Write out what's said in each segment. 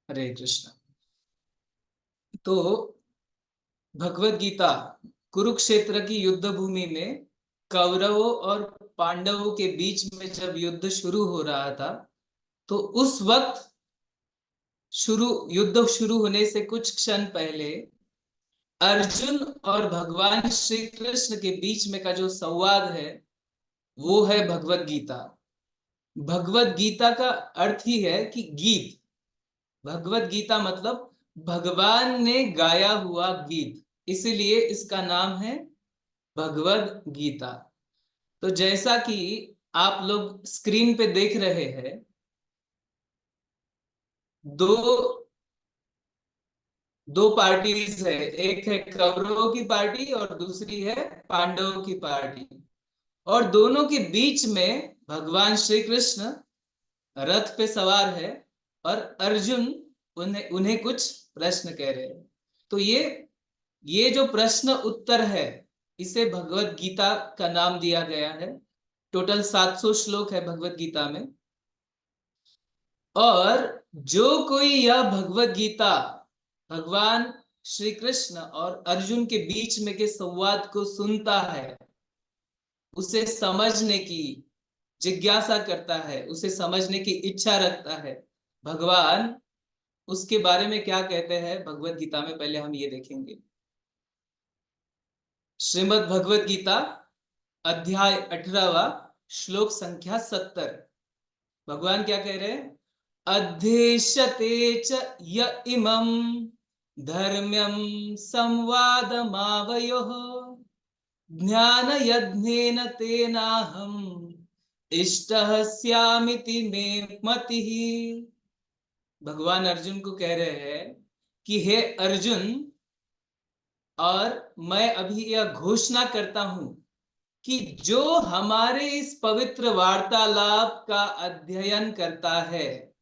हरे कृष्ण। तो भगवत गीता कुरुक्षेत्र की युद्ध भूमि में कौरवों और पांडवों के बीच में जब युद्ध शुरू हो रहा था, तो उस वक्त युद्ध शुरू होने से कुछ क्षण पहले अर्जुन और भगवान श्री कृष्ण के बीच में का जो संवाद है वो है भगवत गीता। भगवत गीता का अर्थ ही है कि गीत। भगवत गीता मतलब भगवान ने गाया हुआ गीत, इसीलिए इसका नाम है भगवत गीता। तो जैसा कि आप लोग स्क्रीन पे देख रहे हैं, दो दो पार्टीज है। एक है कौरवों की पार्टी और दूसरी है पांडवों की पार्टी। और दोनों के बीच में भगवान श्री कृष्ण रथ पे सवार है और अर्जुन उन्हें उन्हें कुछ प्रश्न कह रहे हैं। तो ये जो प्रश्न उत्तर है, इसे भगवत गीता का नाम दिया गया है। टोटल 700 श्लोक है भगवत गीता में। और जो कोई यह भगवत गीता भगवान श्री कृष्ण और अर्जुन के बीच में के संवाद को सुनता है, उसे समझने की जिज्ञासा करता है, उसे समझने की इच्छा रखता है, भगवान उसके बारे में क्या कहते हैं भगवत गीता में, पहले हम ये देखेंगे। श्रीमद् भगवत गीता अध्याय 18वां श्लोक संख्या 70। भगवान क्या कह रहे हैं? अध्येशते च य इमं धर्म्यं संवादमावयोः ज्ञान यज्ञेन तेनाहम् इष्टः स्यामिति मे मतिः। भगवान अर्जुन को कह रहे हैं कि हे अर्जुन, और मैं अभी यह घोषणा करता हूं कि जो हमारे इस पवित्र वार्तालाप का अध्ययन करता है,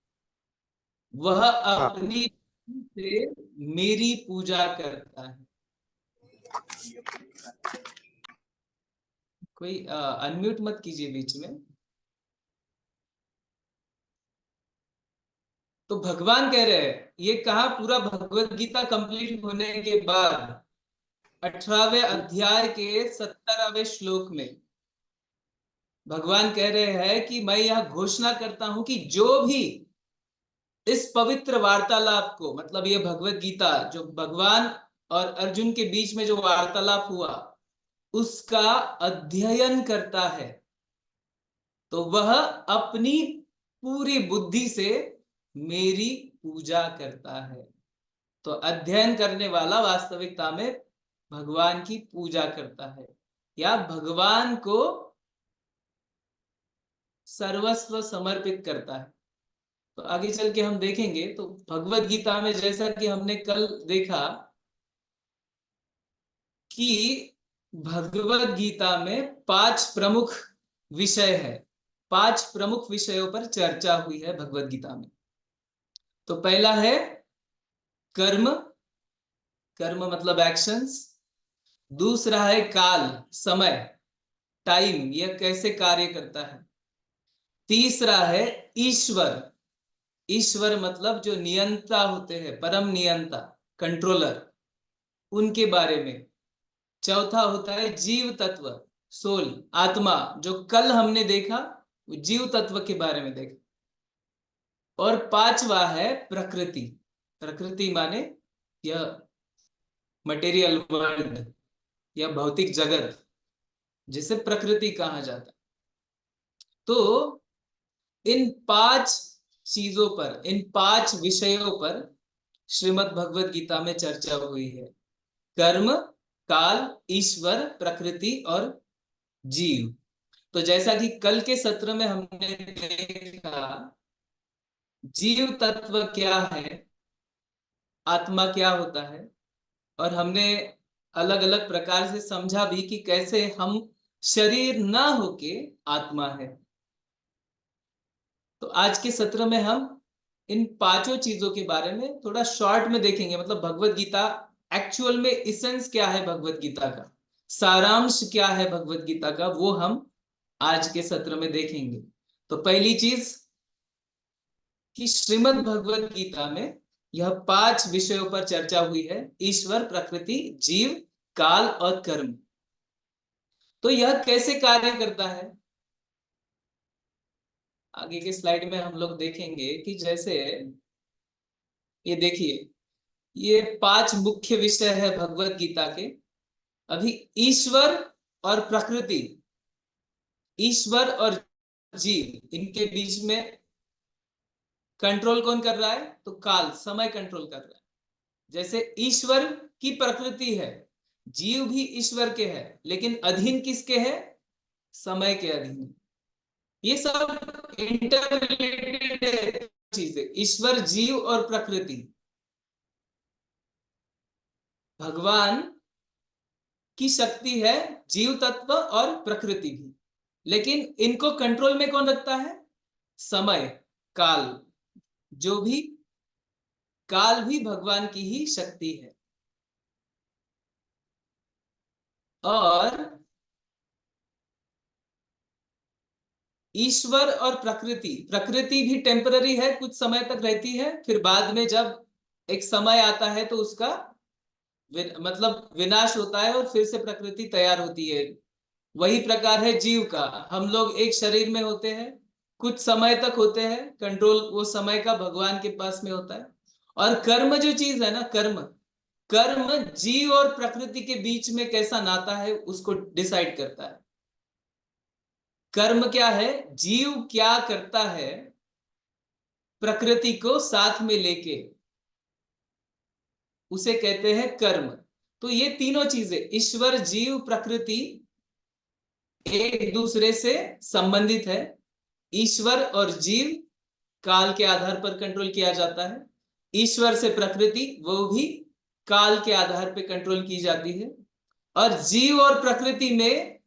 वह हाँ। अपनी से मेरी पूजा करता है। कोई अनम्यूट मत कीजिए बीच में। तो भगवान कह रहे हैं, ये कहा पूरा भगवत गीता कंप्लीट होने के बाद 18वें अध्याय के 70वें श्लोक में भगवान कह रहे हैं कि मैं यह घोषणा करता हूं कि जो भी इस पवित्र वार्तालाप को, मतलब ये भगवत गीता जो भगवान और अर्जुन के बीच में जो वार्तालाप हुआ, उसका अध्ययन करता है, तो वह अपनी पूरी बुद्धि से मेरी पूजा करता है। तो अध्ययन करने वाला वास्तविकता में भगवान की पूजा करता है या भगवान को सर्वस्व समर्पित करता है। तो आगे चल के हम देखेंगे। तो भगवत गीता में जैसा कि हमने कल देखा कि भगवत गीता में 5 प्रमुख विषय है। 5 प्रमुख विषयों पर चर्चा हुई है भगवत गीता में। तो पहला है कर्म। कर्म मतलब एक्शंस। दूसरा है काल, समय, टाइम, यह कैसे कार्य करता है। तीसरा है ईश्वर। ईश्वर मतलब जो नियंता होते हैं, परम नियंता, कंट्रोलर, उनके बारे में। चौथा होता है जीव तत्व, सोल, आत्मा, जो कल हमने देखा, वो जीव तत्व के बारे में देखा। और पांचवा है प्रकृति। प्रकृति माने यह मटेरियल वर्ल्ड या भौतिक जगत, जिसे प्रकृति कहा जाता है। तो इन 5 चीजों पर, इन 5 विषयों पर श्रीमद् भगवत गीता में चर्चा हुई है। कर्म, काल, ईश्वर, प्रकृति और जीव। तो जैसा कि कल के सत्र में हमने देखा, जीव तत्व क्या है, आत्मा क्या होता है, और हमने अलग अलग प्रकार से समझा भी कि कैसे हम शरीर ना होके आत्मा है। तो आज के सत्र में हम इन 5 चीजों के बारे में थोड़ा शॉर्ट में देखेंगे। मतलब भगवत गीता एक्चुअल में इसेंस क्या है भगवत गीता का, सारांश क्या है भगवत गीता का, वो हम आज के सत्र में देखेंगे। तो पहली चीज कि श्रीमद् भगवत गीता में यह 5 विषयों पर चर्चा हुई है, ईश्वर, प्रकृति, जीव, काल और कर्म। तो यह कैसे कार्य करता है, आगे के स्लाइड में हम लोग देखेंगे कि जैसे ये देखिए, ये 5 मुख्य विषय है भगवत गीता के। अभी ईश्वर और प्रकृति, ईश्वर और जीव, इनके बीच में कंट्रोल कौन कर रहा है, तो काल, समय कंट्रोल कर रहा है। जैसे ईश्वर की प्रकृति है, जीव भी ईश्वर के है, लेकिन अधीन किसके है, समय के अधीन। ये सब इंटर रिलेटेड चीजें, ईश्वर, जीव और प्रकृति। भगवान की शक्ति है जीव तत्व और प्रकृति भी, लेकिन इनको कंट्रोल में कौन रखता है, समय, काल। जो भी काल भी भगवान की ही शक्ति है। और ईश्वर और प्रकृति, प्रकृति भी टेम्पररी है, कुछ समय तक रहती है, फिर बाद में जब एक समय आता है तो उसका मतलब विनाश होता है और फिर से प्रकृति तैयार होती है। वही प्रकार है जीव का, हम लोग एक शरीर में होते हैं, कुछ समय तक होते हैं, कंट्रोल वो समय का भगवान के पास में होता है। और कर्म जो चीज है ना, कर्म, कर्म जीव और प्रकृति के बीच में कैसा नाता है उसको डिसाइड करता है। कर्म क्या है, जीव क्या करता है प्रकृति को साथ में लेके, उसे कहते हैं कर्म। तो ये तीनों चीजें, ईश्वर, जीव, प्रकृति, एक दूसरे से संबंधित है। ईश्वर और जीव काल के आधार पर कंट्रोल किया जाता है, ईश्वर से प्रकृति वो भी काल के आधार पर कंट्रोल की जाती है। और जीव और प्रकृति में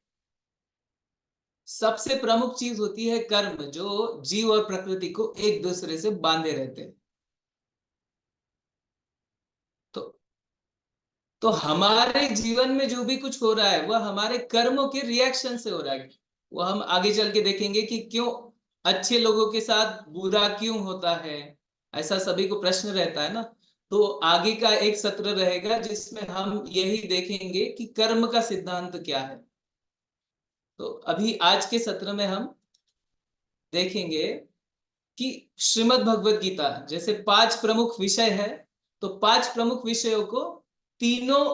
सबसे प्रमुख चीज होती है कर्म, जो जीव और प्रकृति को एक दूसरे से बांधे रहते हैं। तो तो हमारे जीवन में जो भी कुछ हो रहा है वह हमारे कर्मों के रिएक्शन से हो रहा है। वो हम आगे चल के देखेंगे कि क्यों अच्छे लोगों के साथ बुरा क्यों होता है, ऐसा सभी को प्रश्न रहता है ना। तो आगे का एक सत्र रहेगा जिसमें हम यही देखेंगे कि कर्म का सिद्धांत क्या है। तो अभी आज के सत्र में हम देखेंगे कि श्रीमद् भगवत गीता जैसे 5 प्रमुख विषय है, तो 5 प्रमुख विषयों को तीनों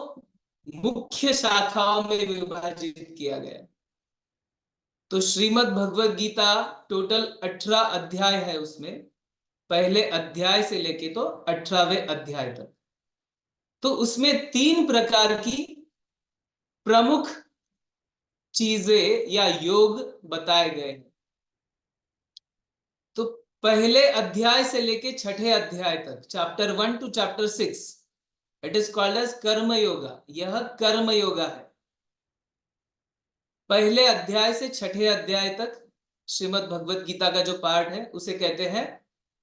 मुख्य शाखाओं में विभाजित किया गया है। तो श्रीमद् भगवत गीता टोटल 18 अध्याय है, उसमें पहले अध्याय से लेके तो 18वें अध्याय तक। तो उसमें 3 प्रकार की प्रमुख चीजें या योग बताए गए हैं। तो पहले अध्याय से लेके 6ठे अध्याय तक, chapter 1 to chapter 6, it is called as karma yoga. यह कर्म योगा है। पहले अध्याय से 6ठे अध्याय तक श्रीमद् भगवत गीता का जो पार्ट है उसे कहते हैं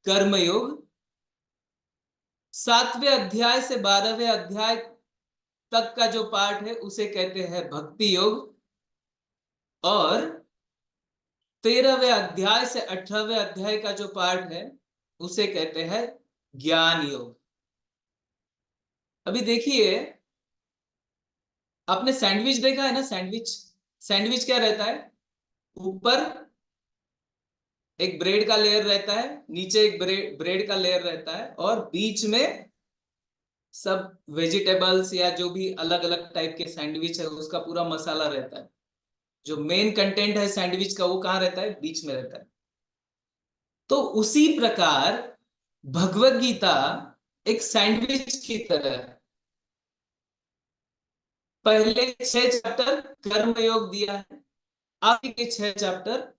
कर्म योग। 7वें अध्याय से 12वें अध्याय तक का जो पार्ट है उसे कहते हैं भक्ति योग। और 13वें अध्याय से 18वें अध्याय का जो पार्ट है उसे कहते हैं ज्ञान योग। अभी देखिए, आपने सैंडविच देखा है ना, सैंडविच, सैंडविच क्या रहता है, ऊपर एक ब्रेड का लेयर रहता है, नीचे एक ब्रेड का लेयर रहता है, और बीच में सब वेजिटेबल्स या जो भी अलग अलग टाइप के सैंडविच है उसका पूरा मसाला रहता है। जो मेन कंटेंट है सैंडविच का वो कहाँ रहता है, बीच में रहता है। तो उसी प्रकार भगवत गीता एक सैंडविच की तरह है। पहले 6 चैप्टर कर्म योग दिया है, आगे के 6 चैप्टर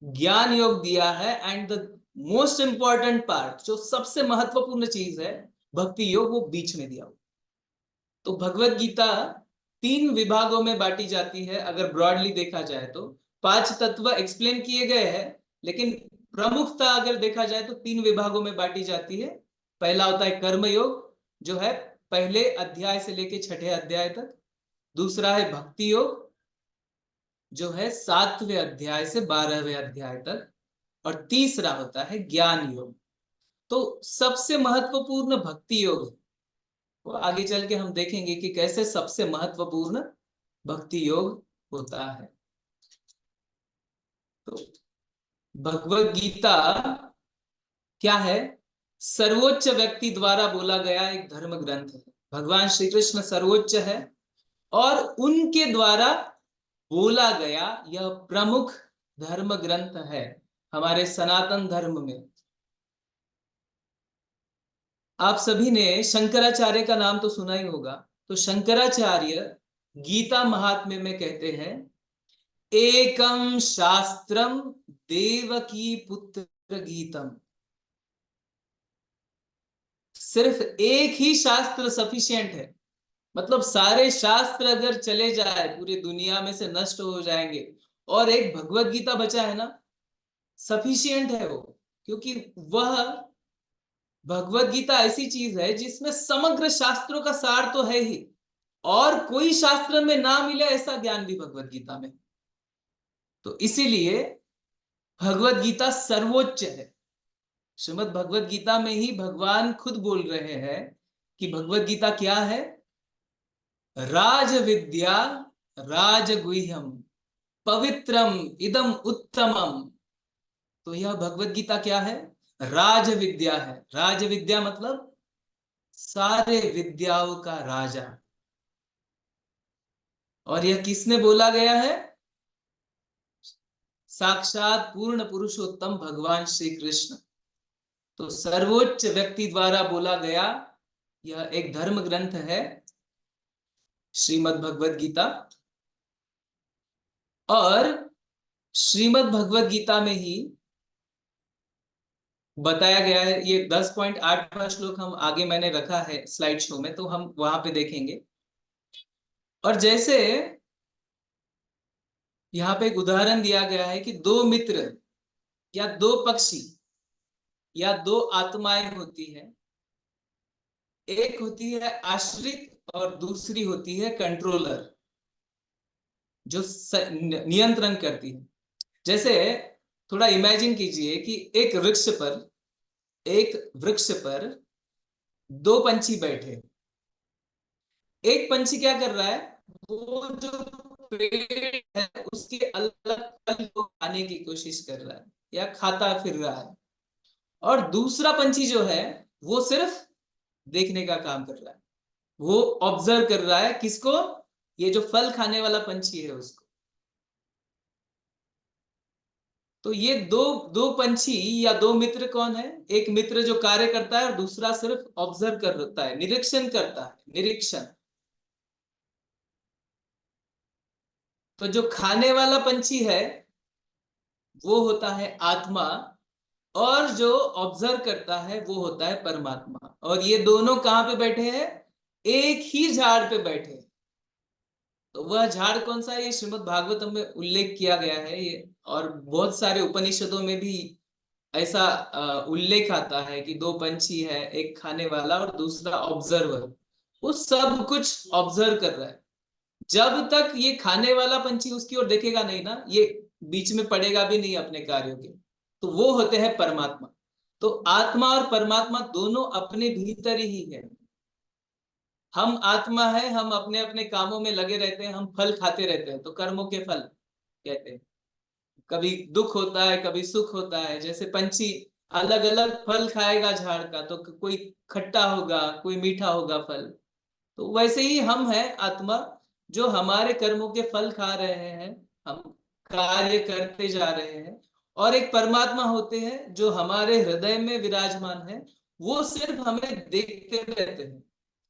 ज्ञान योग दिया है, and the most important part, जो सबसे महत्वपूर्ण चीज है, भक्ति योग, वो बीच में दिया हुआ। तो भगवत गीता 3 विभागों में बांटी जाती है, अगर ब्रॉडली देखा जाए तो। 5 तत्व एक्सप्लेन किए गए हैं, लेकिन प्रमुखता अगर देखा जाए तो 3 विभागों में बांटी जाती है। पहला होता है कर्म योग, जो है पहले अध्याय से लेके 6ठे अध्याय तक। दूसरा है भक्ति योग, जो है 7वें अध्याय से 12वें अध्याय तक। और तीसरा होता है ज्ञान योग। तो सबसे महत्वपूर्ण भक्ति योग, वो आगे चल के हम देखेंगे कि कैसे सबसे महत्वपूर्ण भक्ति योग होता है। तो भगवत गीता क्या है? सर्वोच्च व्यक्ति द्वारा बोला गया एक धर्म ग्रंथ है। भगवान श्री कृष्ण सर्वोच्च है और उनके द्वारा बोला गया यह प्रमुख धर्म ग्रंथ है हमारे सनातन धर्म में। आप सभी ने शंकराचार्य का नाम तो सुना ही होगा। तो शंकराचार्य गीता महात्म्य में कहते हैं, एकम शास्त्रम देवकी पुत्र गीतम। सिर्फ एक ही शास्त्र सफिशिएंट है। मतलब सारे शास्त्र अगर चले जाए पूरी दुनिया में से नष्ट हो जाएंगे और एक भगवत गीता बचा है ना, सफिशिएंट है वो। क्योंकि वह भगवत गीता ऐसी चीज है जिसमें समग्र शास्त्रों का सार तो है ही, और कोई शास्त्र में ना मिले ऐसा ज्ञान भी भगवत गीता में। तो इसीलिए भगवत गीता सर्वोच्च है। श्रीमद् भगवत गीता में ही भगवान खुद बोल रहे हैं कि भगवत गीता क्या है? राज विद्या राजगुह्यम पवित्रम इदम उत्तमम। तो यह भगवत गीता क्या है? राज विद्या है। राज विद्या मतलब सारे विद्याओं का राजा। और यह किसने बोला गया है? साक्षात पूर्ण पुरुषोत्तम भगवान श्री कृष्ण। तो सर्वोच्च व्यक्ति द्वारा बोला गया यह एक धर्म ग्रंथ है श्रीमद् भगवत गीता। और श्रीमद् भगवत गीता में ही बताया गया है, ये 10.8वां श्लोक हम आगे मैंने रखा है स्लाइड शो में, तो हम वहां पे देखेंगे। और जैसे यहाँ पे एक उदाहरण दिया गया है कि दो मित्र या दो पक्षी या दो आत्माएं होती है। एक होती है आश्रित और दूसरी होती है कंट्रोलर, जो नियंत्रण करती है। जैसे थोड़ा इमेजिन कीजिए कि एक वृक्ष पर दो पंछी बैठे। एक पंछी क्या कर रहा है? वो जो पेड़ है उसके अलग फल को खाने की कोशिश कर रहा है या खाता फिर रहा है। और दूसरा पंछी जो है वो सिर्फ देखने का काम कर रहा है। वो ऑब्जर्व कर रहा है किसको? ये जो फल खाने वाला पंछी है उसको। तो ये दो दो पंछी या दो मित्र कौन है? एक मित्र जो कार्य करता है और दूसरा सिर्फ ऑब्जर्व करता है, निरीक्षण करता है, निरीक्षण। तो जो खाने वाला पंछी है वो होता है आत्मा, और जो ऑब्जर्व करता है वो होता है परमात्मा। और ये दोनों कहां पे बैठे हैं? एक ही झाड़ पे बैठे हैं। तो वह झाड़ कौन सा है? ये श्रीमद् भागवतम में उल्लेख किया गया है ये। और बहुत सारे उपनिषदों में भी ऐसा उल्लेख आता है कि दो पंछी है, एक खाने वाला और दूसरा ऑब्जर्वर। वो सब कुछ ऑब्जर्व कर रहा है। जब तक ये खाने वाला पंछी उसकी ओर देखेगा नहीं ना, ये बीच में पड़ेगा भी नहीं अपने कार्यों के। तो वो होते हैं परमात्मा। तो आत्मा और परमात्मा दोनों अपने भीतर ही है। हम आत्मा है, हम अपने अपने कामों में लगे रहते हैं, हम फल खाते रहते हैं, तो कर्मों के फल कहते हैं। कभी दुख होता है, कभी सुख होता है। जैसे पंछी अलग अलग फल खाएगा झाड़ का, तो कोई खट्टा होगा, कोई मीठा होगा फल। तो वैसे ही हम हैं आत्मा, जो हमारे कर्मों के फल खा रहे हैं, हम कार्य करते जा रहे हैं। और एक परमात्मा होते हैं जो हमारे हृदय में विराजमान है। वो सिर्फ हमें देखते रहते हैं,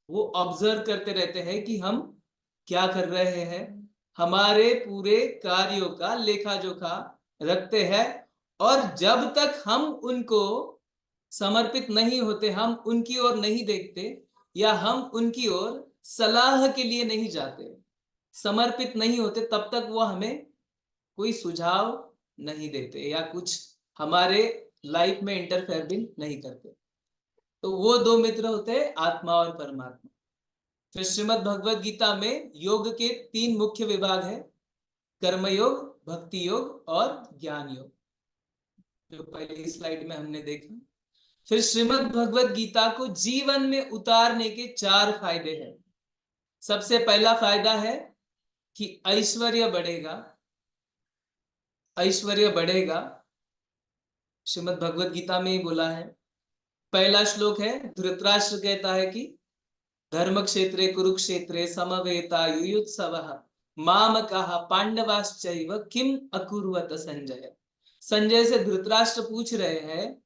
वो ऑब्जर्व करते रहते हैं कि हम क्या कर रहे हैं, हमारे पूरे कार्यों का लेखा जोखा रखते हैं। और जब तक हम उनको समर्पित नहीं होते, हम उनकी ओर नहीं देखते, या हम उनकी ओर सलाह के लिए नहीं जाते, समर्पित नहीं होते, तब तक वो हमें कोई सुझाव नहीं देते या कुछ हमारे लाइफ में इंटरफेयर भी नहीं करते। तो वो दो मित्र होते हैं, आत्मा और परमात्मा। फिर श्रीमद् भगवत गीता में योग के 3 मुख्य विभाग है, कर्म योग, भक्ति योग और ज्ञान योग, जो पहली स्लाइड में हमने देखा। फिर श्रीमद् भगवत गीता को जीवन में उतारने के 4 फायदे हैं। सबसे पहला फायदा है कि ऐश्वर्य बढ़ेगा। ऐश्वर्य बढ़ेगा, श्रीमद् भगवत गीता में ही बोला है। पहला श्लोक है, धृतराष्ट्र कहता है कि धर्म क्षेत्रे कुरुक्षेत्रे समवेता युयुत्सवः मामकाः पांडवाश्चैव किम अकुर्वत संजय। संजय से धृतराष्ट्र पूछ रहे हैं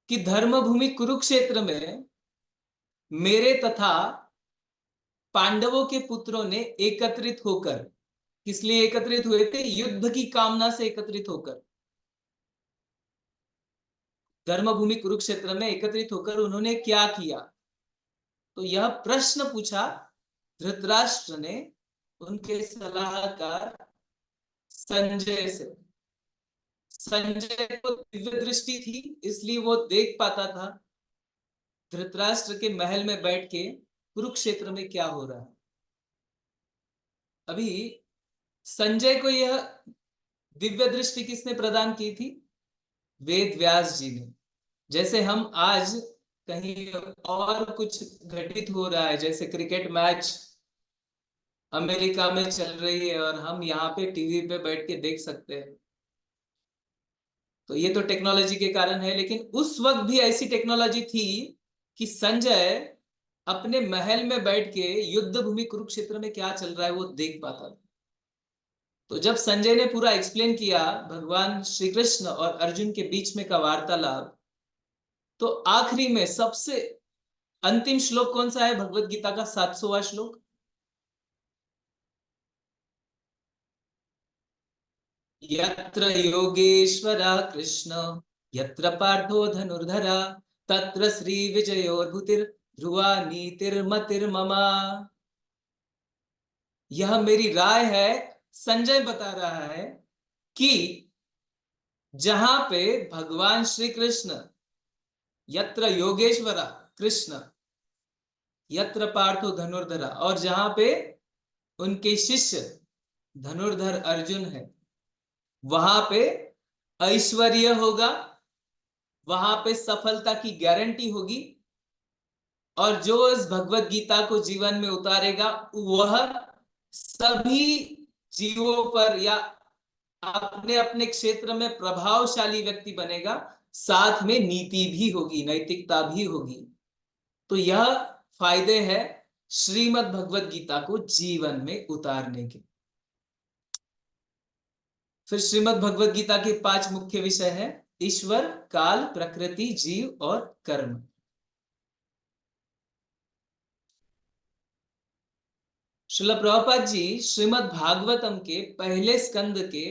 कि धर्मभूमि कुरुक्षेत्र में मेरे तथा पांडवों के पुत्रों ने एकत्रित होकर, किस लिए एकत्रित हुए थे? युद्ध की कामना से एकत्रित होकर। धर्मभूमि कुरुक्षेत्र में एकत्रित होकर उन्होंने क्या किया? तो यह प्रश्न पूछा धृतराष्ट्र ने उनके सलाहकार संजय से। संजय को दिव्य दृष्टि थी, इसलिए वो देख पाता था धृतराष्ट्र के महल में बैठ के कुरुक्षेत्र में क्या हो रहा है। अभी संजय को यह दिव्य दृष्टि किसने प्रदान की थी? वेद व्यास जी ने। जैसे हम आज कहीं और कुछ घटित हो रहा है, जैसे क्रिकेट मैच अमेरिका में चल रही है और हम यहाँ पे टीवी पे बैठ के देख सकते हैं, तो ये तो टेक्नोलॉजी के कारण है। लेकिन उस वक्त भी ऐसी टेक्नोलॉजी थी कि संजय अपने महल में बैठ के युद्ध भूमि कुरुक्षेत्र में क्या चल रहा है वो देख पाता था। तो जब संजय ने पूरा एक्सप्लेन किया भगवान श्री कृष्ण और अर्जुन के बीच में का वार्तालाप, तो आखिरी में सबसे अंतिम श्लोक कौन सा है भगवत गीता का? 700वां श्लोक। यत्र योगेश्वरा कृष्ण यत्र पार्थो धनुर्धरा तत्र श्री विजयोर्भूतिर ध्रुवा नीतिर्मतिर्ममा। यह मेरी राय है, संजय बता रहा है कि जहां पे भगवान श्री कृष्ण, यत्र योगेश्वरा कृष्ण यत्र पार्थो धनुर्धरा, और जहां पे उनके शिष्य धनुर्धर अर्जुन है, वहां पे ऐश्वर्य होगा, वहां पे सफलता की गारंटी होगी। और जो इस भगवत गीता को जीवन में उतारेगा वह सभी जीवों पर या अपने अपने क्षेत्र में प्रभावशाली व्यक्ति बनेगा, साथ में नीति भी होगी, नैतिकता भी होगी। तो यह फायदे हैं श्रीमद् भगवत गीता को जीवन में उतारने के। फिर श्रीमद् भगवत गीता के 5 मुख्य विषय हैं, ईश्वर, काल, प्रकृति, जीव और कर्म। श्रील प्रभुपाद जी श्रीमद् भागवतम के पहले स्कंद के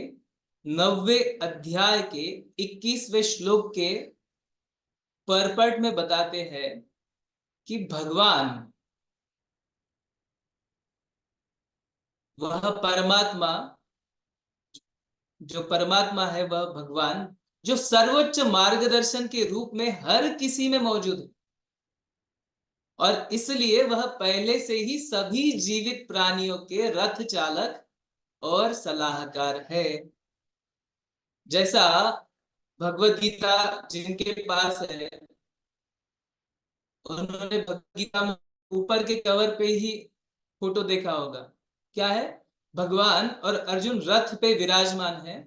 9वें अध्याय के 21वें श्लोक के परपट में बताते हैं कि भगवान, वह परमात्मा, जो परमात्मा है वह भगवान, जो सर्वोच्च मार्गदर्शन के रूप में हर किसी में मौजूद है, और इसलिए वह पहले से ही सभी जीवित प्राणियों के रथ चालक और सलाहकार है। जैसा भगवत गीता जिनके पास है, उन्होंने भगवत गीता में ऊपर के कवर पे ही फोटो देखा होगा। क्या है? भगवान और अर्जुन रथ पे विराजमान है,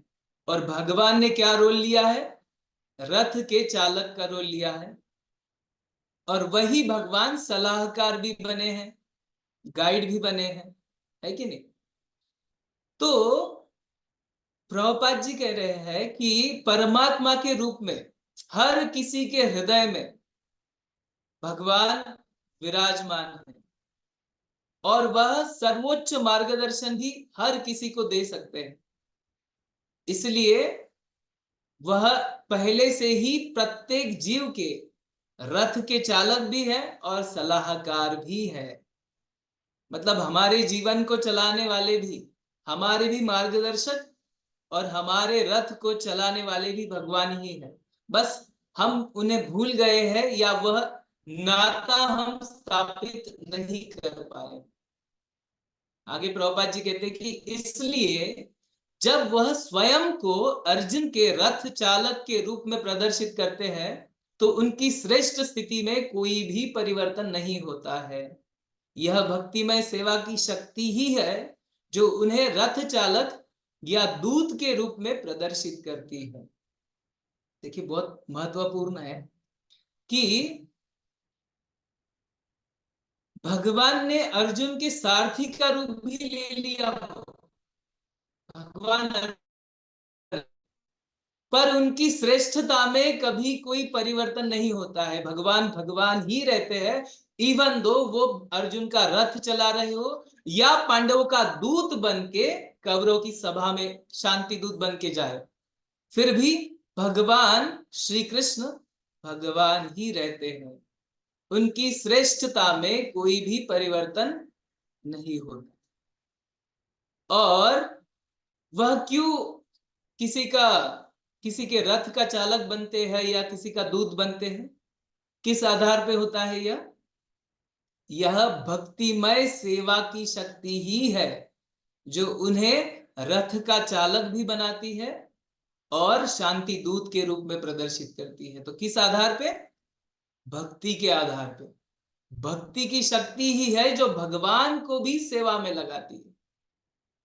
और भगवान ने क्या रोल लिया है? रथ के चालक का रोल लिया है। और वही भगवान सलाहकार भी बने हैं, गाइड भी बने हैं, है कि नहीं? तो प्रभुपाद जी कह रहे हैं कि परमात्मा के रूप में हर किसी के हृदय में भगवान विराजमान है, और वह सर्वोच्च मार्गदर्शन भी हर किसी को दे सकते हैं। इसलिए वह पहले से ही प्रत्येक जीव के रथ के चालक भी है और सलाहकार भी है। मतलब हमारे जीवन को चलाने वाले भी, हमारे भी मार्गदर्शक और हमारे रथ को चलाने वाले भी भगवान ही है। बस हम उन्हें भूल गए हैं, या वह नाता हम स्थापित नहीं कर पाए। आगे प्रभुपाद जी कहते हैं कि इसलिए जब वह स्वयं को अर्जुन के रथ चालक के रूप में प्रदर्शित करते हैं, तो उनकी श्रेष्ठ स्थिति में कोई भी परिवर्तन नहीं होता है। यह भक्तिमय सेवा की शक्ति ही है जो उन्हें रथ चालक या दूत के रूप में प्रदर्शित करती है। देखिए बहुत महत्वपूर्ण है कि भगवान ने अर्जुन के सारथी का रूप भी ले लिया। भगवान, पर उनकी श्रेष्ठता में कभी कोई परिवर्तन नहीं होता है। भगवान भगवान ही रहते हैं, इवन दो वो अर्जुन का रथ चला रहे हो या पांडवों का दूत बन के कौरवों की सभा में शांति दूत बन के जाए, फिर भी भगवान श्री कृष्ण भगवान ही रहते हैं। उनकी श्रेष्ठता में कोई भी परिवर्तन नहीं होता। और वह क्यों किसी के रथ का चालक बनते हैं या किसी का दूत बनते हैं? किस आधार पे होता है? यह भक्तिमय सेवा की शक्ति ही है जो उन्हें रथ का चालक भी बनाती है और शांति दूत के रूप में प्रदर्शित करती है। तो किस आधार पे? भक्ति के आधार पे। भक्ति की शक्ति ही है जो भगवान को भी सेवा में लगाती है।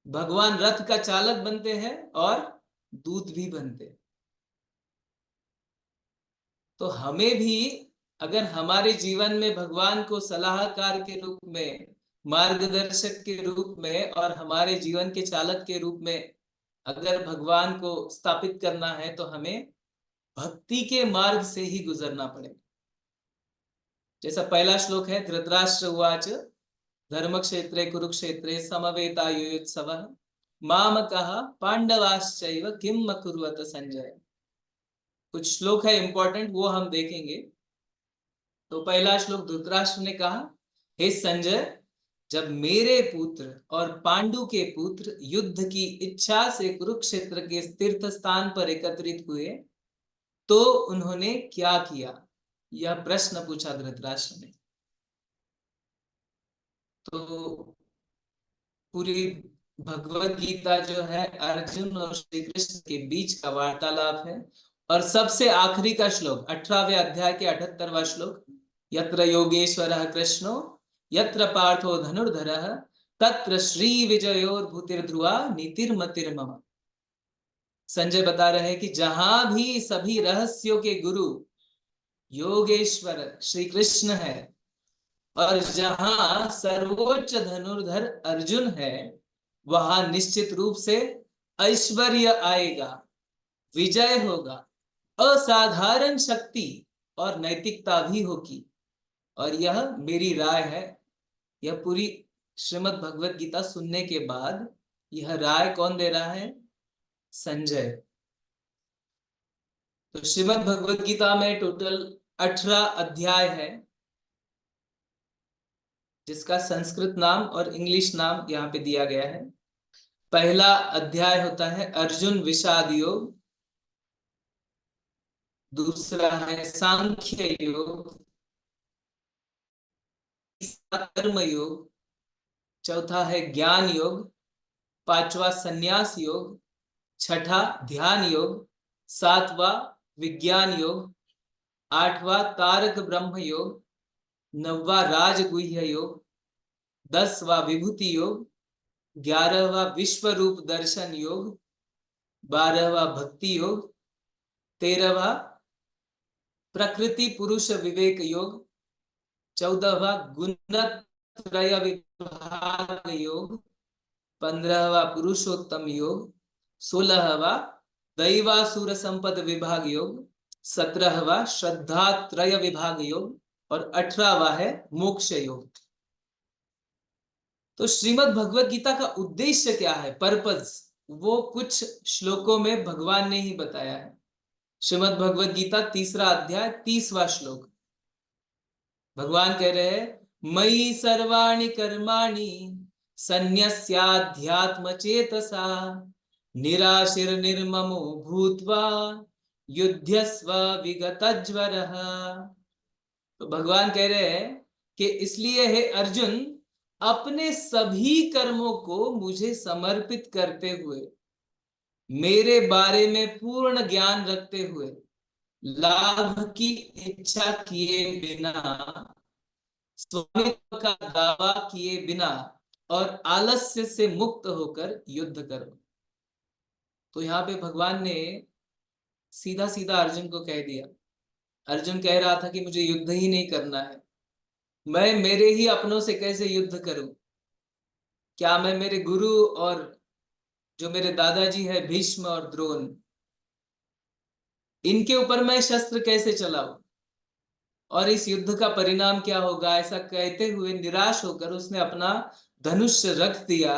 भगवान रथ का चालक बनते हैं और दूत भी बनते हैं। तो हमें भी अगर हमारे जीवन में भगवान को सलाहकार के रूप में, मार्गदर्शक के रूप में और हमारे जीवन के चालक के रूप में अगर भगवान को स्थापित करना है तो हमें भक्ति के मार्ग से ही गुजरना पड़ेगा। जैसा पहला श्लोक है, धृतराष्ट्र उवाच धर्म क्षेत्रे कुरुक्षेत्रे समवेतायुत्सवः मामकः पांडवाश्चैव किम अकुर्वत संजय। कुछ श्लोक है इंपॉर्टेंट, वो हम देखेंगे। तो पहला श्लोक, धृतराष्ट्र ने कहा, हे संजय, जब मेरे पुत्र और पांडु के पुत्र युद्ध की इच्छा से कुरुक्षेत्र के तीर्थ स्थान पर एकत्रित हुए तो उन्होंने क्या किया? यह प्रश्न पूछा धृतराष्ट्र ने। तो पूरी भगवत गीता जो है अर्जुन और श्री कृष्ण के बीच का वार्तालाप है। और सबसे आखिरी का श्लोक 18वें अध्याय के 78वां श्लोक, यत्र योगेश्वरः कृष्णो यत्र पार्थो धनुर्धरः तत्र श्री विजयोर्भूतिर्ध्रुवा नीतिर्मतिर्मम। संजय बता रहे हैं कि जहां भी सभी रहस्यों के गुरु योगेश्वर श्री कृष्ण है और जहां सर्वोच्च धनुर्धर अर्जुन है, वहां निश्चित रूप से ऐश्वर्य आएगा, विजय होगा, असाधारण शक्ति और नैतिकता भी होगी। और यह मेरी राय है। यह पूरी श्रीमद् भगवत गीता सुनने के बाद यह राय कौन दे रहा है? संजय। तो श्रीमद् भगवत गीता में टोटल 18 अध्याय है, जिसका संस्कृत नाम और इंग्लिश नाम यहाँ पे दिया गया है। पहला अध्याय होता है अर्जुन विषाद योग, दूसरा है सांख्य योग, तीसरा कर्म योग, चौथा है ज्ञान योग, पांचवा संन्यास योग, छठा ध्यान योग, सातवां विज्ञान योग, आठवां तारक ब्रह्म योग, नौवां राजगुह्य योग, 10वां विभूति योग, 11वां विश्व रूप दर्शन योग, 12वां भक्ति योग, 13वां प्रकृति पुरुष विवेक योग, 14वां गुणत्रय विभाग योग, 15वां पुरुषोत्तम योग, 16वां दैवासुर संपद विभाग योग, 17वां श्रद्धात्रय विभाग योग और 18वां है मोक्ष योग। तो श्रीमद् भगवत गीता का उद्देश्य क्या है, पर्पस, वो कुछ श्लोकों में भगवान ने ही बताया है। श्रीमद् भगवत गीता 3रा अध्याय 30वां श्लोक, भगवान कह रहे हैं, मयि सर्वाणि कर्माणि सन्न्यस्याध्यात्म चेतसा निराशिर्निर्ममो भूत्वा युध्यस्व विगतज्वरः। तो भगवान कह रहे हैं कि इसलिए हे अर्जुन, अपने सभी कर्मों को मुझे समर्पित करते हुए, मेरे बारे में पूर्ण ज्ञान रखते हुए लाभ की इच्छा किए बिना, स्वामित्व का दावा किए बिना और आलस्य से मुक्त होकर युद्ध करो। तो यहाँ पे भगवान ने सीधा सीधा अर्जुन को कह दिया। अर्जुन कह रहा था कि मुझे युद्ध ही नहीं करना है, मैं मेरे ही अपनों से कैसे युद्ध करूं? क्या मैं मेरे गुरु और जो मेरे दादाजी है भीष्म और द्रोण, इनके ऊपर मैं शस्त्र कैसे चलाऊं? और इस युद्ध का परिणाम क्या होगा? ऐसा कहते हुए निराश होकर उसने अपना धनुष रख दिया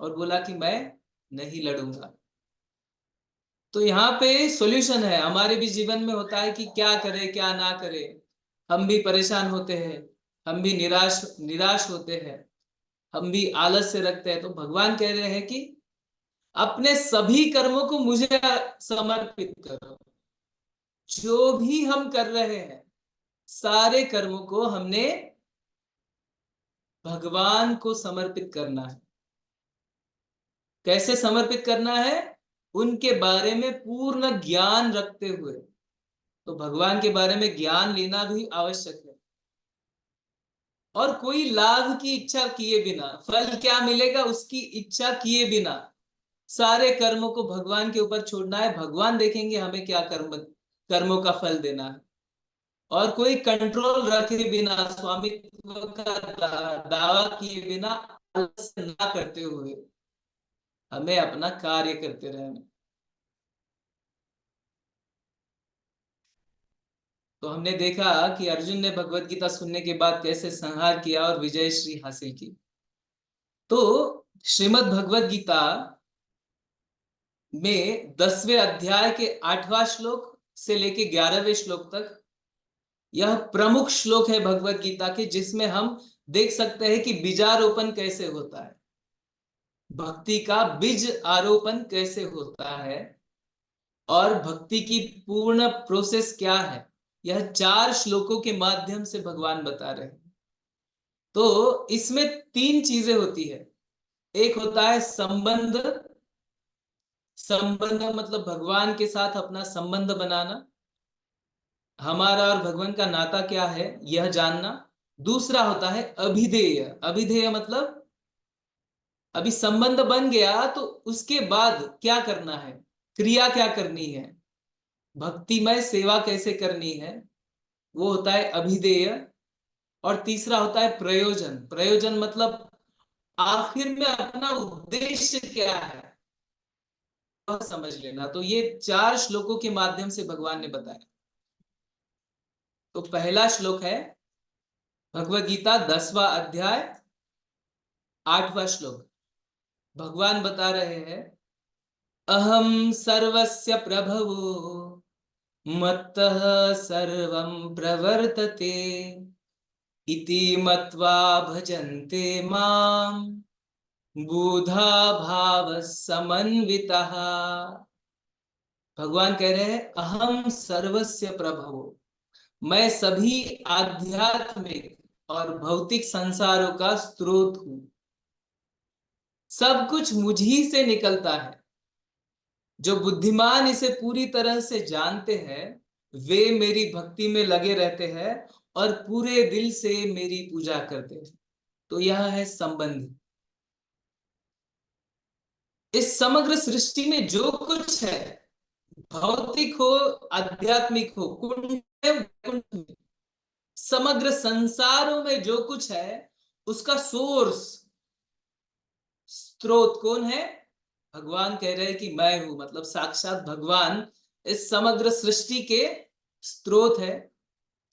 और बोला कि मैं नहीं लड़ूंगा। तो यहाँ पे सॉल्यूशन है। हमारे भी जीवन में होता है कि क्या करें क्या ना करें, हम भी परेशान होते हैं, हम भी निराश निराश होते हैं, हम भी आलस्य रखते हैं। तो भगवान कह रहे हैं कि अपने सभी कर्मों को मुझे समर्पित करो। जो भी हम कर रहे हैं सारे कर्मों को हमने भगवान को समर्पित करना है। कैसे समर्पित करना है? उनके बारे में पूर्ण ज्ञान रखते हुए। तो भगवान के बारे में ज्ञान लेना भी आवश्यक है, और कोई लाभ की इच्छा किए बिना, फल क्या मिलेगा उसकी इच्छा किए बिना सारे कर्मों को भगवान के ऊपर छोड़ना है। भगवान देखेंगे हमें क्या कर्मों का फल देना है। और कोई कंट्रोल रखे बिना, स्वामित्व का दावा किए बिना, आलस्य ना करते हुए हमें अपना कार्य करते रहना। तो हमने देखा कि अर्जुन ने भगवत गीता सुनने के बाद कैसे संहार किया और विजय श्री हासिल की। तो श्रीमद् भगवत गीता में 10वें अध्याय के 8वां श्लोक से लेके 11वें श्लोक तक यह प्रमुख श्लोक है भगवत गीता के, जिसमें हम देख सकते हैं कि बीजारोपण कैसे होता है, भक्ति का बीज आरोपण कैसे होता है, और भक्ति की पूर्ण प्रोसेस क्या है। यह 4 श्लोकों के माध्यम से भगवान बता रहे हैं। तो इसमें 3 चीजें होती है। एक होता है संबंध। संबंध मतलब भगवान के साथ अपना संबंध बनाना, हमारा और भगवान का नाता क्या है यह जानना। दूसरा होता है अभिधेय। अभिधेय मतलब अभी संबंध बन गया तो उसके बाद क्या करना है, क्रिया क्या करनी है, भक्तिमय सेवा कैसे करनी है, वो होता है अभिधेय। और तीसरा होता है प्रयोजन। प्रयोजन मतलब आखिर में अपना उद्देश्य क्या है वह समझ लेना। तो ये 4 श्लोकों के माध्यम से भगवान ने बताया। तो पहला श्लोक है भगवत गीता 10वां अध्याय 8वां श्लोक। भगवान बता रहे हैं, अहम सर्वस्य प्रभवो मत्तः सर्वं प्रवर्तते इति मत्वा भजन्ते माम बुधा भाव समन्वितः। भगवान कह रहे हैं अहम सर्वस्य प्रभवो, मैं सभी आध्यात्मिक और भौतिक संसारों का स्रोत हूं। सब कुछ मुझी से निकलता है। जो बुद्धिमान इसे पूरी तरह से जानते हैं वे मेरी भक्ति में लगे रहते हैं और पूरे दिल से मेरी पूजा करते हैं। तो यह है संबंध। इस समग्र सृष्टि में जो कुछ है, भौतिक हो आध्यात्मिक हो, कुंड में वैकुंठ में, समग्र संसारों में जो कुछ है उसका सोर्स, स्रोत कौन है? भगवान कह रहे हैं कि मैं हूं, मतलब साक्षात भगवान इस समग्र सृष्टि के स्रोत है।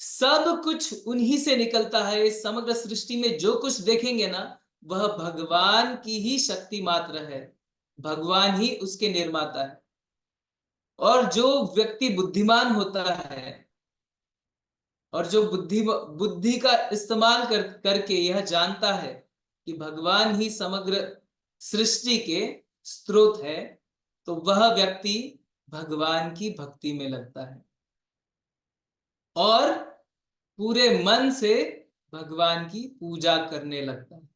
सब कुछ उन्हीं से निकलता है। इस समग्र सृष्टि में जो कुछ देखेंगे ना वह भगवान की ही शक्ति मात्र है, भगवान ही उसके निर्माता है। और जो व्यक्ति बुद्धिमान होता है और जो बुद्धि का इस्तेमाल करके यह जानता है कि भगवान ही समग्र सृष्टि के स्रोत है, तो वह व्यक्ति भगवान की भक्ति में लगता है और पूरे मन से भगवान की पूजा करने लगता है।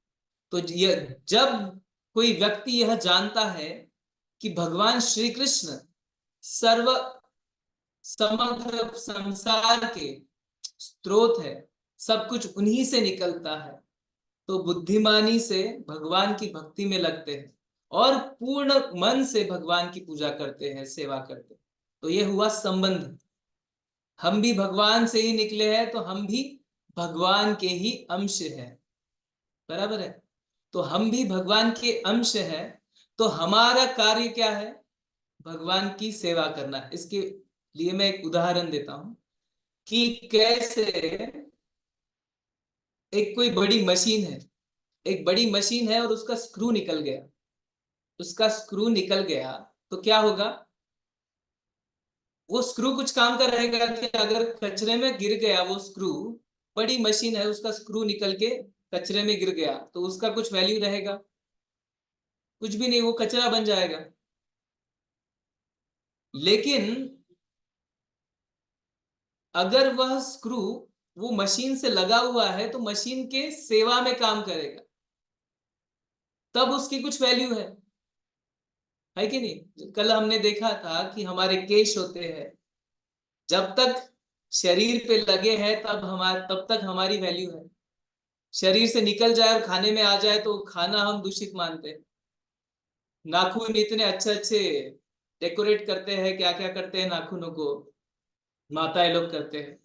तो यह जब कोई व्यक्ति यह जानता है कि भगवान श्री कृष्ण सर्व समग्र संसार के स्रोत है, सब कुछ उन्हीं से निकलता है। तो बुद्धिमानी से भगवान की भक्ति में लगते हैं और पूर्ण मन से भगवान की पूजा करते हैं, सेवा करते हैं। तो ये हुआ संबंध। हम भी भगवान से ही निकले हैं, तो हम भी भगवान के ही अंश हैं, बराबर है। तो हम भी भगवान के अंश हैं, तो हमारा कार्य क्या है? भगवान की सेवा करना। इसके लिए मैं एक उदाहरण देता हूं कि कैसे एक कोई बड़ी मशीन है, एक बड़ी मशीन है और उसका स्क्रू निकल गया, उसका स्क्रू निकल गया तो क्या होगा? वो स्क्रू कुछ काम का रहेगा कि अगर कचरे में गिर गया वो स्क्रू, बड़ी मशीन है, उसका स्क्रू निकल के कचरे में गिर गया तो उसका कुछ वैल्यू रहेगा? कुछ भी नहीं, वो कचरा बन जाएगा। लेकिन अगर वह स्क्रू वो मशीन से लगा हुआ है तो मशीन के सेवा में काम करेगा, तब उसकी कुछ वैल्यू है कि नहीं? कल हमने देखा था कि हमारे केश होते हैं, जब तक शरीर पे लगे हैं तब तक हमारी वैल्यू है। शरीर से निकल जाए और खाने में आ जाए तो खाना हम दूषित मानते हैं। नाखून इतने अच्छे अच्छे डेकोरेट करते हैं, क्या क्या करते हैं नाखूनों को, माताएं लोग करते हैं।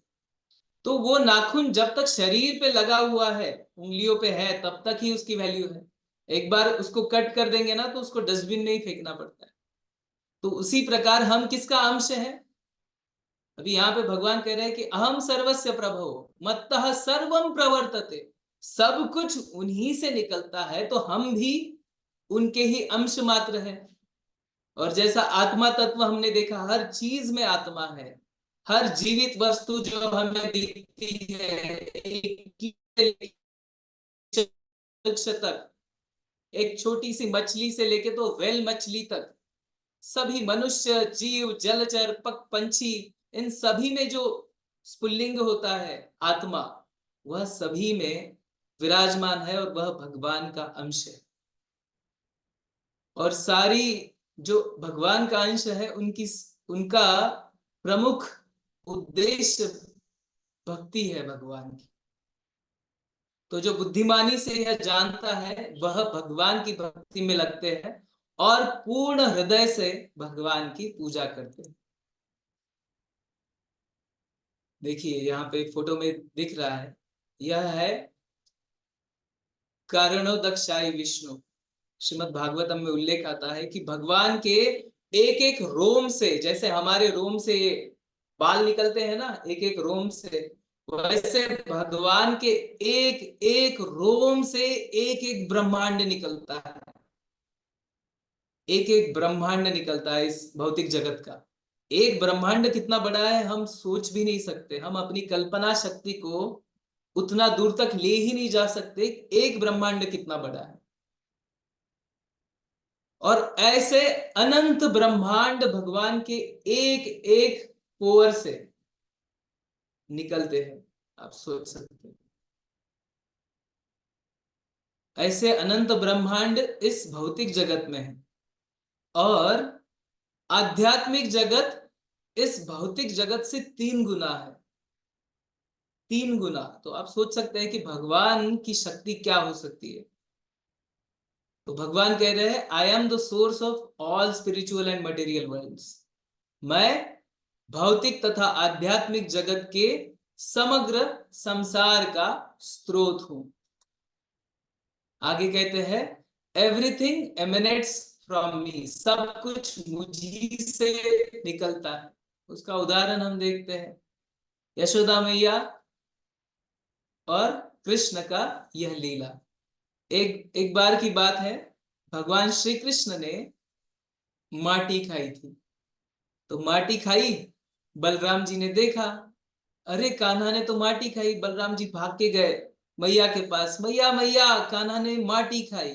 तो वो नाखून जब तक शरीर पे लगा हुआ है, उंगलियों पे है, तब तक ही उसकी वैल्यू है। एक बार उसको कट कर देंगे ना तो उसको डस्टबिन में ही फेंकना पड़ता है। तो उसी प्रकार हम किसका अंश है? अभी यहाँ पे भगवान कह रहे हैं कि अहम सर्वस्य प्रभो मत्तः सर्वम प्रवर्तते। सब कुछ उन्हीं से निकलता है, तो हम भी उनके ही अंश मात्र है। और जैसा आत्मा तत्व हमने देखा, हर चीज में आत्मा है। हर जीवित वस्तु जो हमें दिखती है, एक तक, एक छोटी सी मछली से लेके तो वेल मछली तक, सभी मनुष्य, जीव, जलचर, पक पंछी, इन सभी में जो स्पुल्लिंग होता है आत्मा, वह सभी में विराजमान है और वह भगवान का अंश है। और सारी जो भगवान का अंश है उनकी उनका प्रमुख उद्देश्य भक्ति है भगवान की। तो जो बुद्धिमानी से यह जानता है वह भगवान की भक्ति में लगते हैं और पूर्ण हृदय से भगवान की पूजा करते हैं। देखिए यहाँ पे फोटो में दिख रहा है, यह है कारणोदक्षाई विष्णु। श्रीमद् भागवतम में उल्लेख आता है कि भगवान के एक एक रोम से, जैसे हमारे रोम से बाल निकलते हैं ना, एक एक रोम से, वैसे भगवान के एक एक रोम से एक एक ब्रह्मांड निकलता है। एक एक ब्रह्मांड निकलता है इस भौतिक जगत का। एक ब्रह्मांड कितना बड़ा है हम सोच भी नहीं सकते, हम अपनी कल्पना शक्ति को उतना दूर तक ले ही नहीं जा सकते। एक ब्रह्मांड कितना बड़ा है, और ऐसे अनंत ब्रह्मांड भगवान के एक एक पोर से निकलते हैं। आप सोच सकते हैं, ऐसे अनंत ब्रह्मांड इस भौतिक जगत में है, और आध्यात्मिक जगत इस भौतिक जगत से 3 गुना है। 3 गुना। तो आप सोच सकते हैं कि भगवान की शक्ति क्या हो सकती है। तो भगवान कह रहे हैं, I am the source of all spiritual and material worlds. मैं भौतिक तथा आध्यात्मिक जगत के समग्र संसार का स्रोत हूं। आगे कहते हैं, एवरीथिंग एमिनेट्स फ्रॉम मी। सब कुछ मुझी से निकलता है। उसका उदाहरण हम देखते हैं, यशोदा मैया और कृष्ण का यह लीला। एक एक बार की बात है, भगवान श्री कृष्ण ने माटी खाई थी। तो माटी खाई, बलराम जी ने देखा, अरे कान्हा ने तो माटी खाई। बलराम जी भाग के गए मैया के पास, मैया मैया कान्हा ने माटी खाई।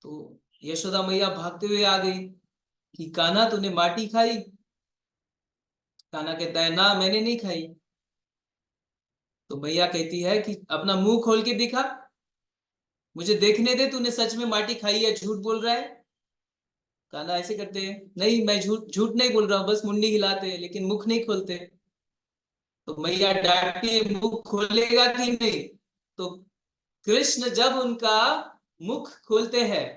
तो यशोदा मैया भागते हुए आ गई कि कान्हा तूने माटी खाई? कान्हा कहता है, ना मैंने नहीं खाई। तो मैया कहती है कि अपना मुंह खोल के दिखा, मुझे देखने दे, तूने सच में माटी खाई या झूठ बोल रहा है। कान्हा ऐसे करते हैं, नहीं मैं झूठ झूठ नहीं बोल रहा हूँ, बस मुंडी हिलाते हैं लेकिन मुख नहीं खोलते। तो मैया डांटती है, मुख खोलेगा कि नहीं? तो कृष्ण जब उनका मुख खोलते हैं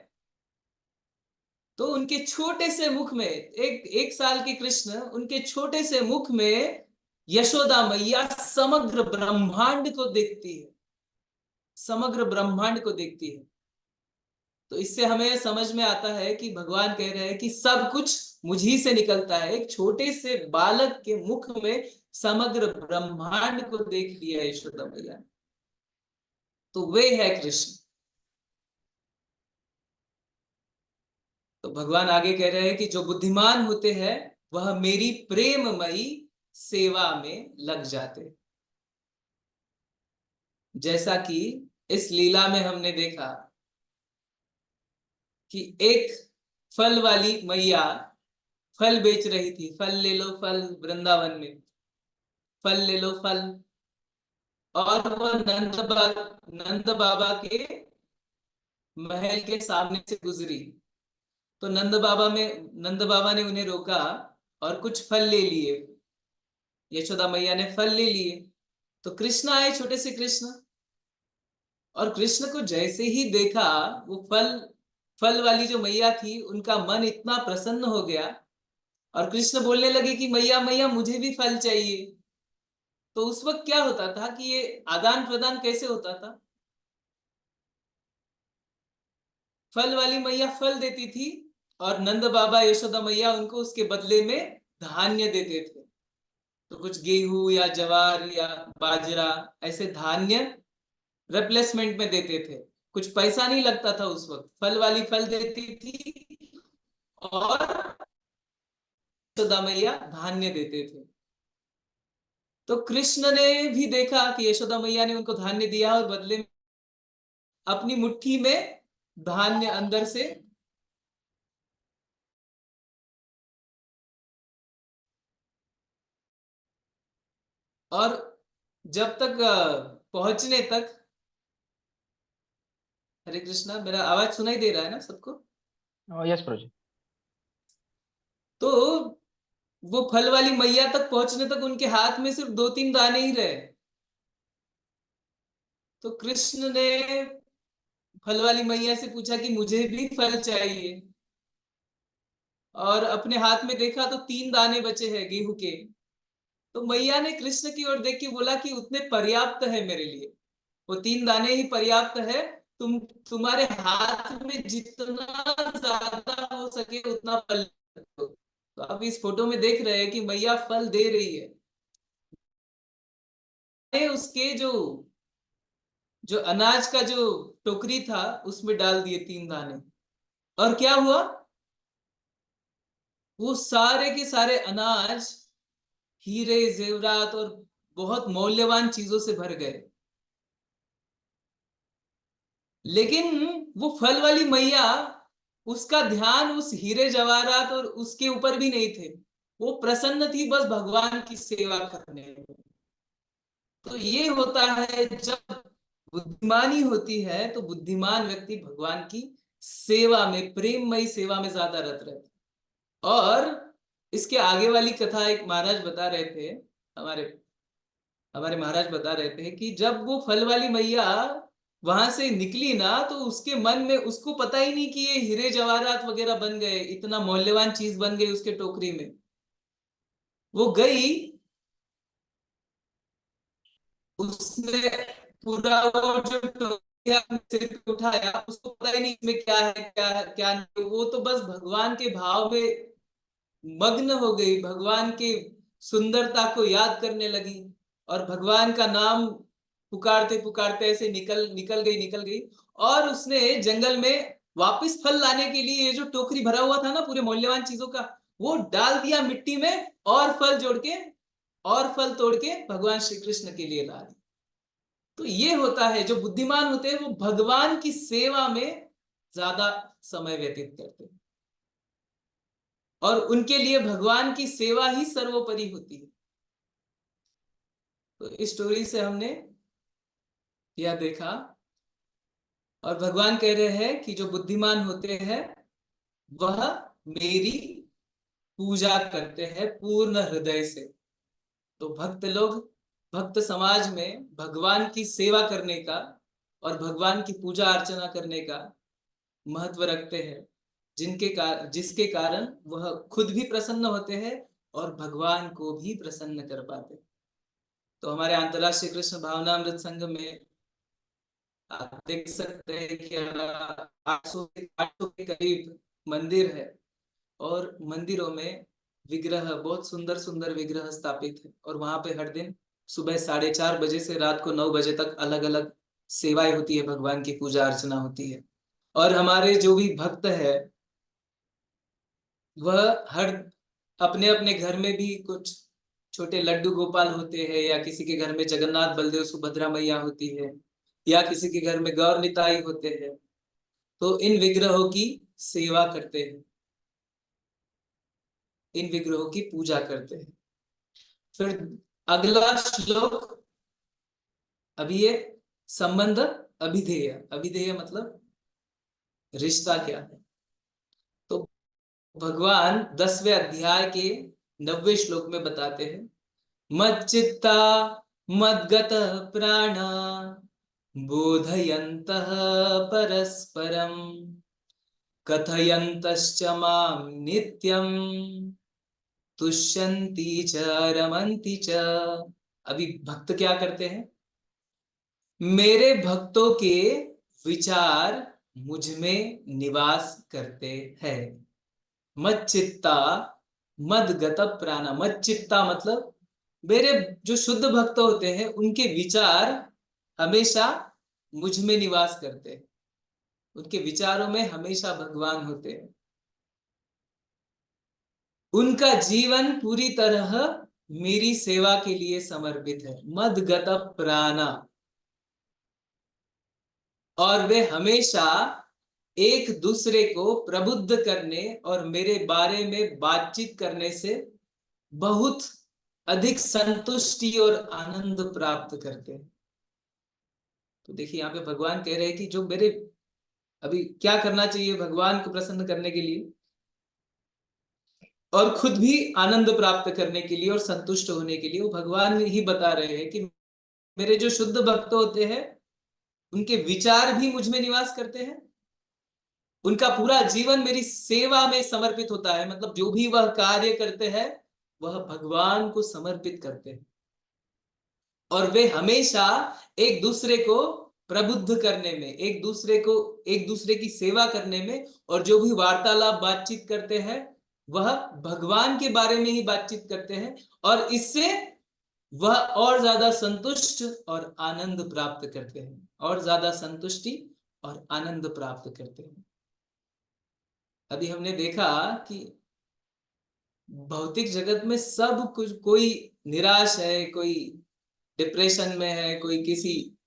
तो उनके छोटे से मुख में, एक साल के कृष्ण, उनके छोटे से मुख में यशोदा मैया समग्र ब्रह्मांड को देखती है, समग्र ब्रह्मांड को देखती है। तो इससे हमें समझ में आता है कि भगवान कह रहे हैं कि सब कुछ मुझी से निकलता है। एक छोटे से बालक के मुख में समग्र ब्रह्मांड को देख लिया यशोदा मैया ने। तो वे है कृष्ण। तो भगवान आगे कह रहे हैं कि जो बुद्धिमान होते हैं वह मेरी प्रेममयी सेवा में लग जाते। जैसा कि इस लीला में हमने देखा कि एक फल वाली मैया फल बेच रही थी, फल ले लो फल, वृंदावन में फल ले लो फल। और वह नंद बाबा के महल के सामने से गुजरी। तो नंद बाबा ने उन्हें रोका और कुछ फल ले लिए। यशोदा मैया ने फल ले लिए। तो कृष्ण आए, छोटे से कृष्ण, और कृष्ण को जैसे ही देखा, वो फल फल वाली जो मैया थी उनका मन इतना प्रसन्न हो गया और कृष्ण बोलने लगे कि मैया मैया मुझे भी फल चाहिए। तो उस वक्त क्या होता था कि ये आदान प्रदान कैसे होता था? फल वाली मैया फल देती थी और नंद बाबा यशोदा मैया उनको उसके बदले में धान्य देते थे। तो कुछ गेहूं या ज्वार या बाजरा, ऐसे धान्य रिप्लेसमेंट में देते थे। कुछ पैसा नहीं लगता था उस वक्त, फल वाली फल देती थी और यशोदा मैया धान्य देते थे। तो कृष्ण ने भी देखा कि यशोदा मैया ने उनको धान्य दिया और बदले में अपनी मुट्ठी में धान्य अंदर से, और जब तक पहुंचने तक, हरे कृष्णा, मेरा आवाज सुनाई दे रहा है ना सबको? यस प्रभु। तो वो फल वाली मैया तक पहुंचने तक उनके हाथ में सिर्फ 2-3 दाने ही रहे। तो कृष्ण ने फल वाली मैया से पूछा कि मुझे भी फल चाहिए, और अपने हाथ में देखा तो 3 दाने बचे हैं गेहूं के। तो मैया ने कृष्ण की ओर देख के बोला कि उतने पर्याप्त है मेरे लिए, वो 3 दाने ही पर्याप्त है। तुम, तुम्हारे हाथ में जितना ज्यादा हो सके उतना फल दो। तो आप इस फोटो में देख रहे हैं कि मैया फल दे रही है। उसके जो जो अनाज का जो टोकरी था उसमें डाल दिए 3 दाने। और क्या हुआ? वो सारे के सारे अनाज हीरे जेवरात और बहुत मौल्यवान चीजों से भर गए। लेकिन वो फल वाली मैया, उसका ध्यान उस हीरे जवाहरात और उसके ऊपर भी नहीं थे। वो प्रसन्न थी बस भगवान की सेवा करने में। तो ये होता है जब बुद्धिमानी होती है तो बुद्धिमान व्यक्ति भगवान की सेवा में, प्रेममयी सेवा में ज्यादा रत रहता है। और इसके आगे वाली कथा एक महाराज बता रहे थे, हमारे हमारे महाराज बता रहे थे कि जब वो फल वाली मैया वहां से निकली ना, तो उसके मन में, उसको पता ही नहीं कि ये हीरे जवाहरात वगैरह बन गए, इतना मौल्यवान चीज बन गई उसके टोकरी में। वो गई, उसने पूरा वो जो टोकरी अपने सिर पे उठाया, उसको पता ही नहीं इसमें क्या है क्या है क्या नहीं। वो तो बस भगवान के भाव में मग्न हो गई, भगवान की सुंदरता को याद करने लगी और भगवान का नाम पुकारते पुकारते ऐसे निकल गई। और उसने जंगल में वापस फल लाने के लिए ये जो टोकरी भरा हुआ था ना पूरे मौल्यवान चीजों का, वो डाल दिया मिट्टी में, और फल जोड़ के और फल तोड़ के भगवान श्री कृष्ण के लिए ला दी। तो ये होता है, जो बुद्धिमान होते हैं वो भगवान की सेवा में ज्यादा समय व्यतीत करते हैं और उनके लिए भगवान की सेवा ही सर्वोपरि होती है। तो इस स्टोरी से हमने यह देखा, और भगवान कह रहे हैं कि जो बुद्धिमान होते हैं वह मेरी पूजा करते हैं पूर्ण हृदय से। तो भक्त लोग, भक्त समाज में भगवान की सेवा करने का और भगवान की पूजा अर्चना करने का महत्व रखते हैं, जिसके कारण वह खुद भी प्रसन्न होते हैं और भगवान को भी प्रसन्न कर पाते। तो हमारे अंतरराष्ट्रीय कृष्ण भावनामृत संघ में आप देख सकते हैं कि 800 के करीब मंदिर है, और मंदिरों में विग्रह, बहुत सुंदर सुंदर विग्रह स्थापित है, और वहां पे हर दिन सुबह 4:30 बजे से रात को 9 बजे तक अलग अलग सेवाएं होती है, भगवान की पूजा अर्चना होती है। और हमारे जो भी भक्त है वह हर अपने अपने घर में भी कुछ छोटे लड्डू गोपाल होते हैं, या किसी के घर में जगन्नाथ बलदेव सुभद्रा मैया होती है, या किसी के घर में गौर निताई होते हैं, तो इन विग्रहों की सेवा करते हैं, इन विग्रहों की पूजा करते हैं। फिर अगला श्लोक, अभी ये संबंध अभिधेय, अभिधेय मतलब रिश्ता क्या है। तो भगवान 10वें अध्याय के 90वें श्लोक में बताते हैं, मच्चित्ता मद्गत प्राण बोधयन्तः परस्परम कथयन्तश्च मां नित्यं तुष्यन्ति च रमन्ति च। अभी भक्त क्या करते हैं, मेरे भक्तों के विचार मुझ में निवास करते हैं। मच्चित्ता मदगत प्राणा, मच्चित्ता मतलब मेरे जो शुद्ध भक्त होते हैं उनके विचार हमेशा मुझ में निवास करते हैं, उनके विचारों में हमेशा भगवान होते हैं, उनका जीवन पूरी तरह मेरी सेवा के लिए समर्पित है। मदगत प्राणा, और वे हमेशा एक दूसरे को प्रबुद्ध करने और मेरे बारे में बातचीत करने से बहुत अधिक संतुष्टि और आनंद प्राप्त करते हैं। तो देखिए यहाँ पे भगवान कह रहे हैं कि जो मेरे, अभी क्या करना चाहिए भगवान को प्रसन्न करने के लिए और खुद भी आनंद प्राप्त करने के लिए और संतुष्ट होने के लिए, वो भगवान ही बता रहे हैं कि मेरे जो शुद्ध भक्त होते हैं उनके विचार भी मुझ में निवास करते हैं, उनका पूरा जीवन मेरी सेवा में समर्पित होता है, मतलब जो भी वह कार्य करते हैं वह भगवान को समर्पित करते हैं, और वे हमेशा एक दूसरे को प्रबुद्ध करने में, एक दूसरे की सेवा करने में, और जो भी वार्तालाप बातचीत करते हैं वह भगवान के बारे में ही बातचीत करते हैं, और इससे वह और ज्यादा संतुष्ट और आनंद प्राप्त करते हैं, और ज्यादा संतुष्टि और आनंद प्राप्त करते हैं। अभी हमने देखा कि भौतिक जगत में सब कुछ, कोई निराश है, कोई डिप्रेशन में है, कोई किसी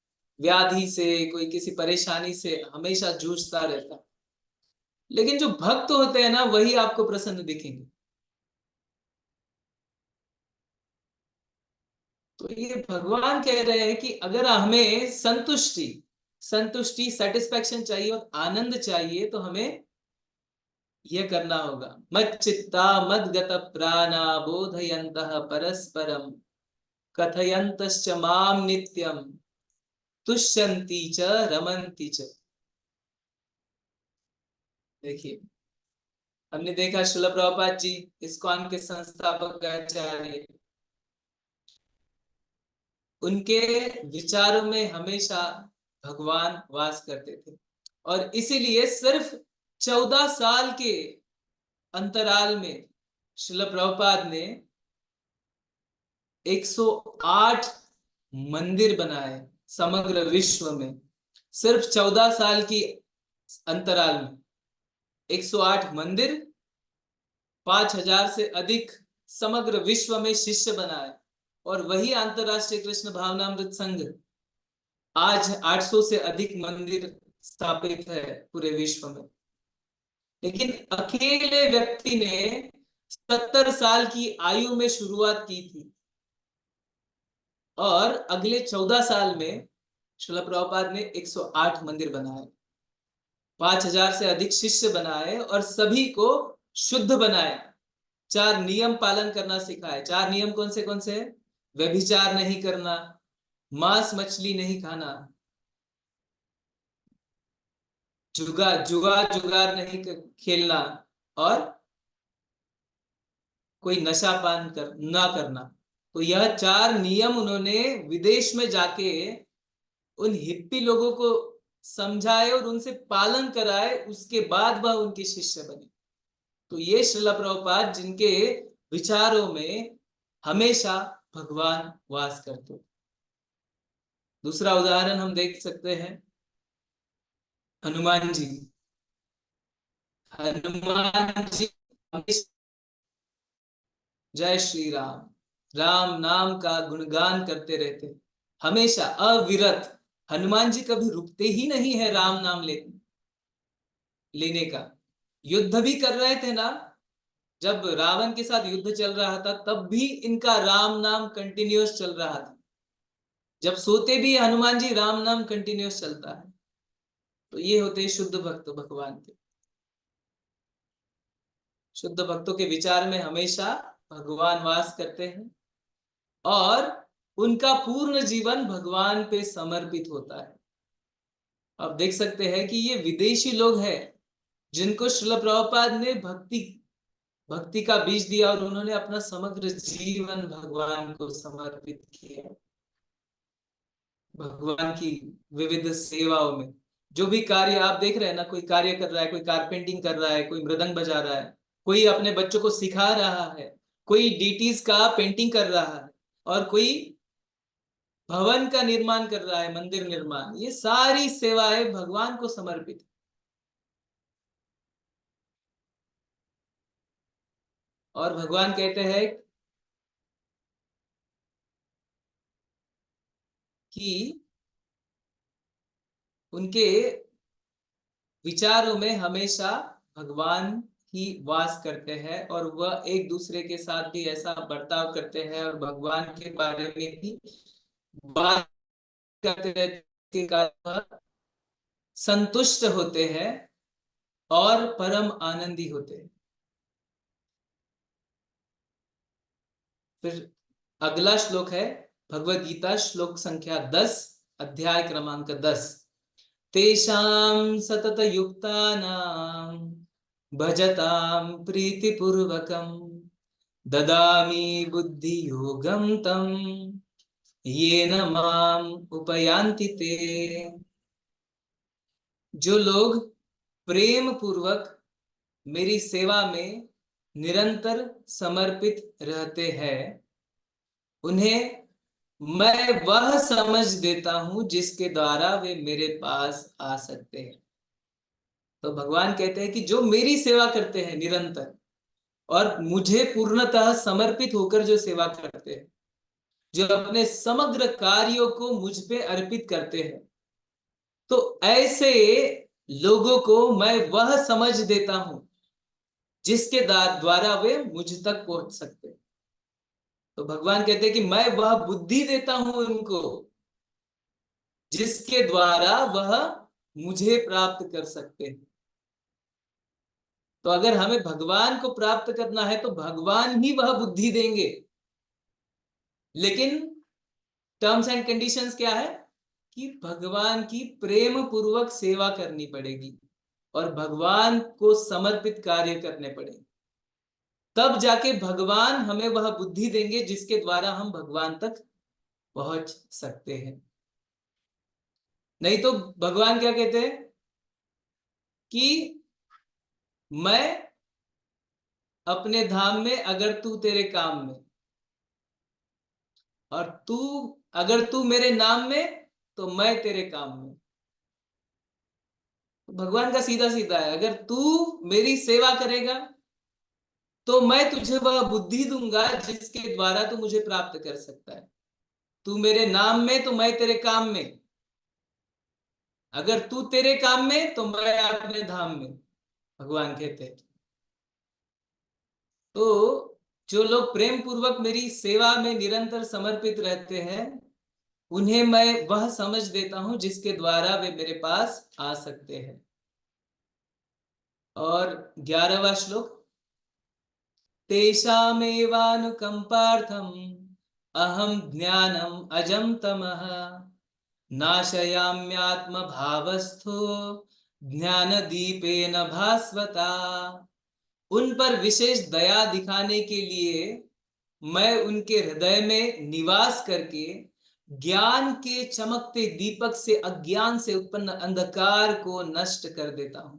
व्याधि से, कोई किसी परेशानी से हमेशा जूझता रहता, लेकिन जो भक्त होते हैं ना वही आपको प्रसन्न दिखेंगे। तो ये भगवान कह रहे हैं कि अगर हमें संतुष्टि सेटिस्फेक्शन चाहिए और आनंद चाहिए, तो हमें यह करना होगा, मच्चित्ता मद्गत प्राणा बोधयन्तः परस्परम कथयन्तश्च माम नित्यम तुष्यन्ति च रमन्ति च। देखिए हमने देखा श्रील प्रभुपाद जी, इस्कॉन के संस्थापक आचार्य, उनके विचारों में हमेशा भगवान वास करते थे, और इसीलिए सिर्फ 14 साल के अंतराल में श्रील प्रभुपाद ने 108 मंदिर बनाए समग्र विश्व में। सिर्फ 14 साल की अंतराल में 108 मंदिर, 5000 से अधिक समग्र विश्व में शिष्य बनाए, और वही अंतरराष्ट्रीय कृष्ण भावनामृत संघ आज 800 से अधिक मंदिर स्थापित है पूरे विश्व में। लेकिन अकेले व्यक्ति ने 70 साल की आयु में शुरुआत की थी, और अगले 14 साल में श्रील प्रभुपाद ने 108 मंदिर बनाए, 5000 से अधिक शिष्य बनाए, और सभी को शुद्ध बनाया, 4 नियम पालन करना सिखाए। 4 नियम कौन से हैं? व्यभिचार नहीं करना, मांस मछली नहीं खाना, जुगार नहीं खेलना, और कोई नशा पान ना करना। तो यह 4 नियम उन्होंने विदेश में जाके उन हिप्पी लोगों को समझाए और उनसे पालन कराए, उसके बाद वह उनके शिष्य बने। तो ये श्रील प्रभुपाद जिनके विचारों में हमेशा भगवान वास करते। दूसरा उदाहरण हम देख सकते हैं हनुमान जी। हनुमान जी हमेशा जय श्री राम, राम नाम का गुणगान करते रहते, हमेशा अविरत। हनुमान जी कभी रुकते ही नहीं है राम नाम लेने का। युद्ध भी कर रहे थे ना, जब रावण के साथ युद्ध चल रहा था तब भी इनका राम नाम कंटिन्यूअस चल रहा था। जब सोते भी हनुमान जी राम नाम कंटिन्यूअस चलता है। तो ये होते शुद्ध भक्त भगवान के। शुद्ध भक्तों के विचार में हमेशा भगवान वास करते हैं और उनका पूर्ण जीवन भगवान पे समर्पित होता है। आप देख सकते हैं कि ये विदेशी लोग हैं जिनको श्रील प्रभुपाद ने भक्ति का बीज दिया और उन्होंने अपना समग्र जीवन भगवान को समर्पित किया। भगवान की विविध सेवाओं में जो भी कार्य आप देख रहे हैं ना, कोई कार्य कर रहा है, कोई कारपेंटिंग कर रहा है, कोई मृदंग बजा रहा है, कोई अपने बच्चों को सिखा रहा है, कोई डीटीज का पेंटिंग कर रहा है, और कोई भवन का निर्माण कर रहा है, मंदिर निर्माण, ये सारी सेवाएं भगवान को समर्पित। और भगवान कहते हैं कि उनके विचारों में हमेशा भगवान ही वास करते हैं और वह एक दूसरे के साथ भी ऐसा बर्ताव करते हैं और भगवान के बारे में भी बात करते रहते हैं, वह संतुष्ट होते हैं और परम आनंदी होते हैं। फिर अगला श्लोक है भगवत गीता श्लोक संख्या 10, अध्याय क्रमांक 10। तेषां सतत युक्तानां भजतां प्रीतिपूर्वकं ददामि बुद्धि योगं तं येन माम उपयान्ति ते। जो लोग प्रेम पूर्वक मेरी सेवा में निरंतर समर्पित रहते हैं, उन्हें मैं वह समझ देता हूं जिसके द्वारा वे मेरे पास आ सकते हैं। तो भगवान कहते हैं कि जो मेरी सेवा करते हैं निरंतर और मुझे पूर्णतः समर्पित होकर जो सेवा करते हैं, जो अपने समग्र कार्यों को मुझ पे अर्पित करते हैं, तो ऐसे लोगों को मैं वह समझ देता हूं जिसके द्वारा वे मुझ तक पहुंच सकते हैं। तो भगवान कहते हैं कि मैं वह बुद्धि देता हूं उनको जिसके द्वारा वह मुझे प्राप्त कर सकते हैं। तो अगर हमें भगवान को प्राप्त करना है तो भगवान ही वह बुद्धि देंगे, लेकिन टर्म्स एंड कंडीशंस क्या है कि भगवान की प्रेम पूर्वक सेवा करनी पड़ेगी और भगवान को समर्पित कार्य करने पड़ेंगे, तब जाके भगवान हमें वह बुद्धि देंगे जिसके द्वारा हम भगवान तक पहुंच सकते हैं। नहीं तो भगवान क्या कहते हैं कि मैं अपने धाम में अगर तू तेरे काम में, और अगर तू मेरे नाम में तो मैं तेरे काम में। भगवान का सीधा सीधा है, अगर तू मेरी सेवा करेगा तो मैं तुझे वह बुद्धि दूंगा जिसके द्वारा तू मुझे प्राप्त कर सकता है। तू मेरे नाम में तो मैं तेरे काम में, अगर तू तेरे काम में तो मैं अपने धाम में, भगवान कहते हैं। तो जो लोग प्रेम पूर्वक मेरी सेवा में निरंतर समर्पित रहते हैं, उन्हें मैं वह समझ देता हूं जिसके द्वारा वे मेरे पास आ सकते हैं। और 11वां श्लोक, तेषामेवानुकम्पार्थम् अहं ज्ञानम् अजं तमः नाशयाम्यात्मभावस्थो ज्ञानदीपेन भास्वता। उन पर विशेष दया दिखाने के लिए मैं उनके हृदय में निवास करके ज्ञान के चमकते दीपक से अज्ञान से उत्पन्न अंधकार को नष्ट कर देता हूं।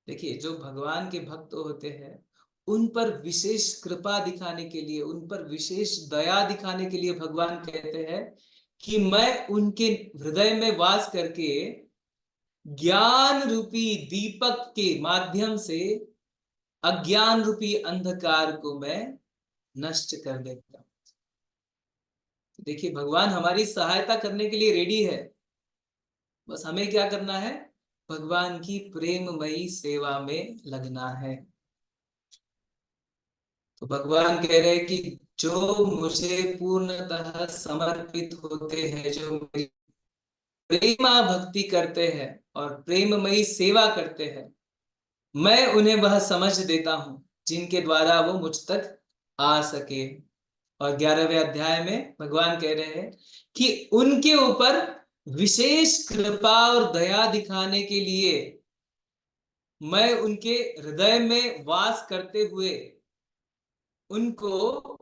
देखिए, जो भगवान के भक्त होते हैं उन पर विशेष कृपा दिखाने के लिए, उन पर विशेष दया दिखाने के लिए भगवान कहते हैं कि मैं उनके हृदय में वास करके ज्ञान रूपी दीपक के माध्यम से अज्ञान रूपी अंधकार को मैं नष्ट कर देता हूं। देखिए, भगवान हमारी सहायता करने के लिए रेडी है, बस हमें क्या करना है? भगवान की प्रेममयी सेवा में लगना है। तो भगवान कह रहे हैं कि जो मुझे पूर्णतः समर्पित होते हैं, जो प्रेमा भक्ति करते हैं और प्रेममयी सेवा करते हैं, मैं उन्हें वह समझ देता हूं जिनके द्वारा वो मुझ तक आ सके। और 11वें अध्याय में भगवान कह रहे हैं कि उनके ऊपर विशेष कृपा और दया दिखाने के लिए मैं उनके हृदय में वास करते हुए उनको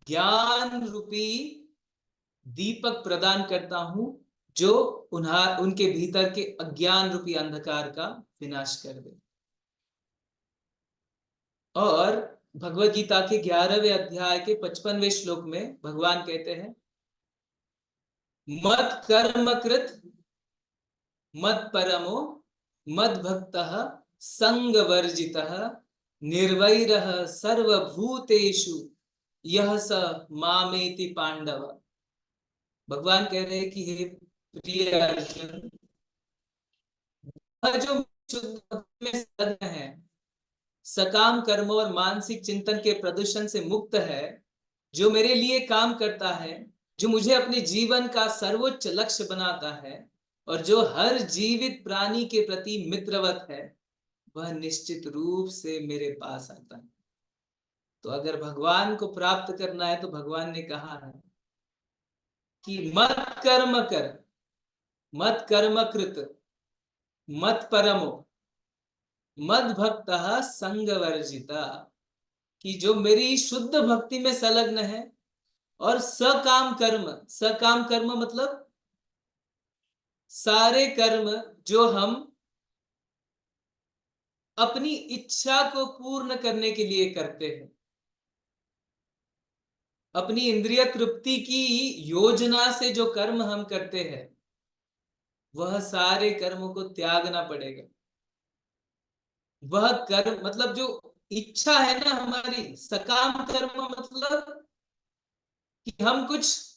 ज्ञान रूपी दीपक प्रदान करता हूं, जो उनके भीतर के अज्ञान रूपी अंधकार का विनाश कर दे। और भगवत गीता के 11वें अध्याय के 55वें श्लोक में भगवान कहते हैं, मत कर्म कृत मत परमो मद भक्तः संग वर्जितः निर्वैरः सर्वभूतेषु यह स मामेति पांडव। भगवान कह रहे हैं कि हे प्रिय अर्जुन, जो शुद्ध भक्ति में संलग्न है, सकाम कर्मों और मानसिक चिंतन के प्रदूषण से मुक्त है, जो मेरे लिए काम करता है, जो मुझे अपने जीवन का सर्वोच्च लक्ष्य बनाता है और जो हर जीवित प्राणी के प्रति मित्रवत है, वह निश्चित रूप से मेरे पास आता है। तो अगर भगवान को प्राप्त करना है तो भगवान ने कहा है कि मत कर्म कर, मत कर्म कृत, मत परमो, मद भक्त संग वर्जिता, कि जो मेरी शुद्ध भक्ति में संलग्न है और सकाम कर्म, सकाम कर्म मतलब सारे कर्म जो हम अपनी इच्छा को पूर्ण करने के लिए करते हैं, अपनी इंद्रिय तृप्ति की योजना से जो कर्म हम करते हैं, वह सारे कर्मों को त्यागना पड़ेगा। वह कर्म मतलब जो इच्छा है ना हमारी, सकाम कर्म मतलब कि हम कुछ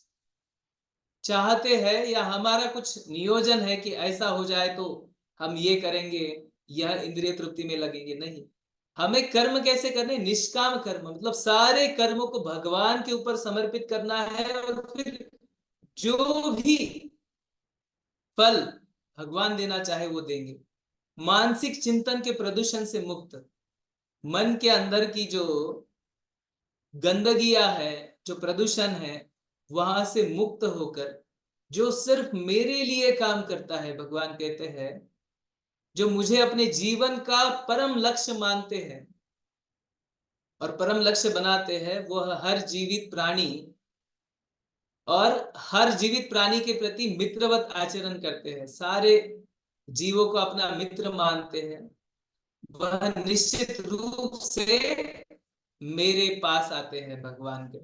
चाहते हैं या हमारा कुछ नियोजन है कि ऐसा हो जाए तो हम ये करेंगे, यह इंद्रिय तृप्ति में लगेंगे, नहीं। हमें कर्म कैसे करने? निष्काम कर्म मतलब सारे कर्मों को भगवान के ऊपर समर्पित करना है और फिर जो भी फल भगवान देना चाहे वो देंगे। मानसिक चिंतन के प्रदूषण से मुक्त, मन के अंदर की जो गंदगियां है, जो प्रदूषण है, वहां से मुक्त होकर जो सिर्फ मेरे लिए काम करता है, भगवान कहते हैं, जो मुझे अपने जीवन का परम लक्ष्य मानते हैं और परम लक्ष्य बनाते हैं, वह हर जीवित प्राणी और हर जीवित प्राणी के प्रति मित्रवत आचरण करते हैं, सारे जीवों को अपना मित्र मानते हैं, वह निश्चित रूप से मेरे पास आते हैं। भगवान के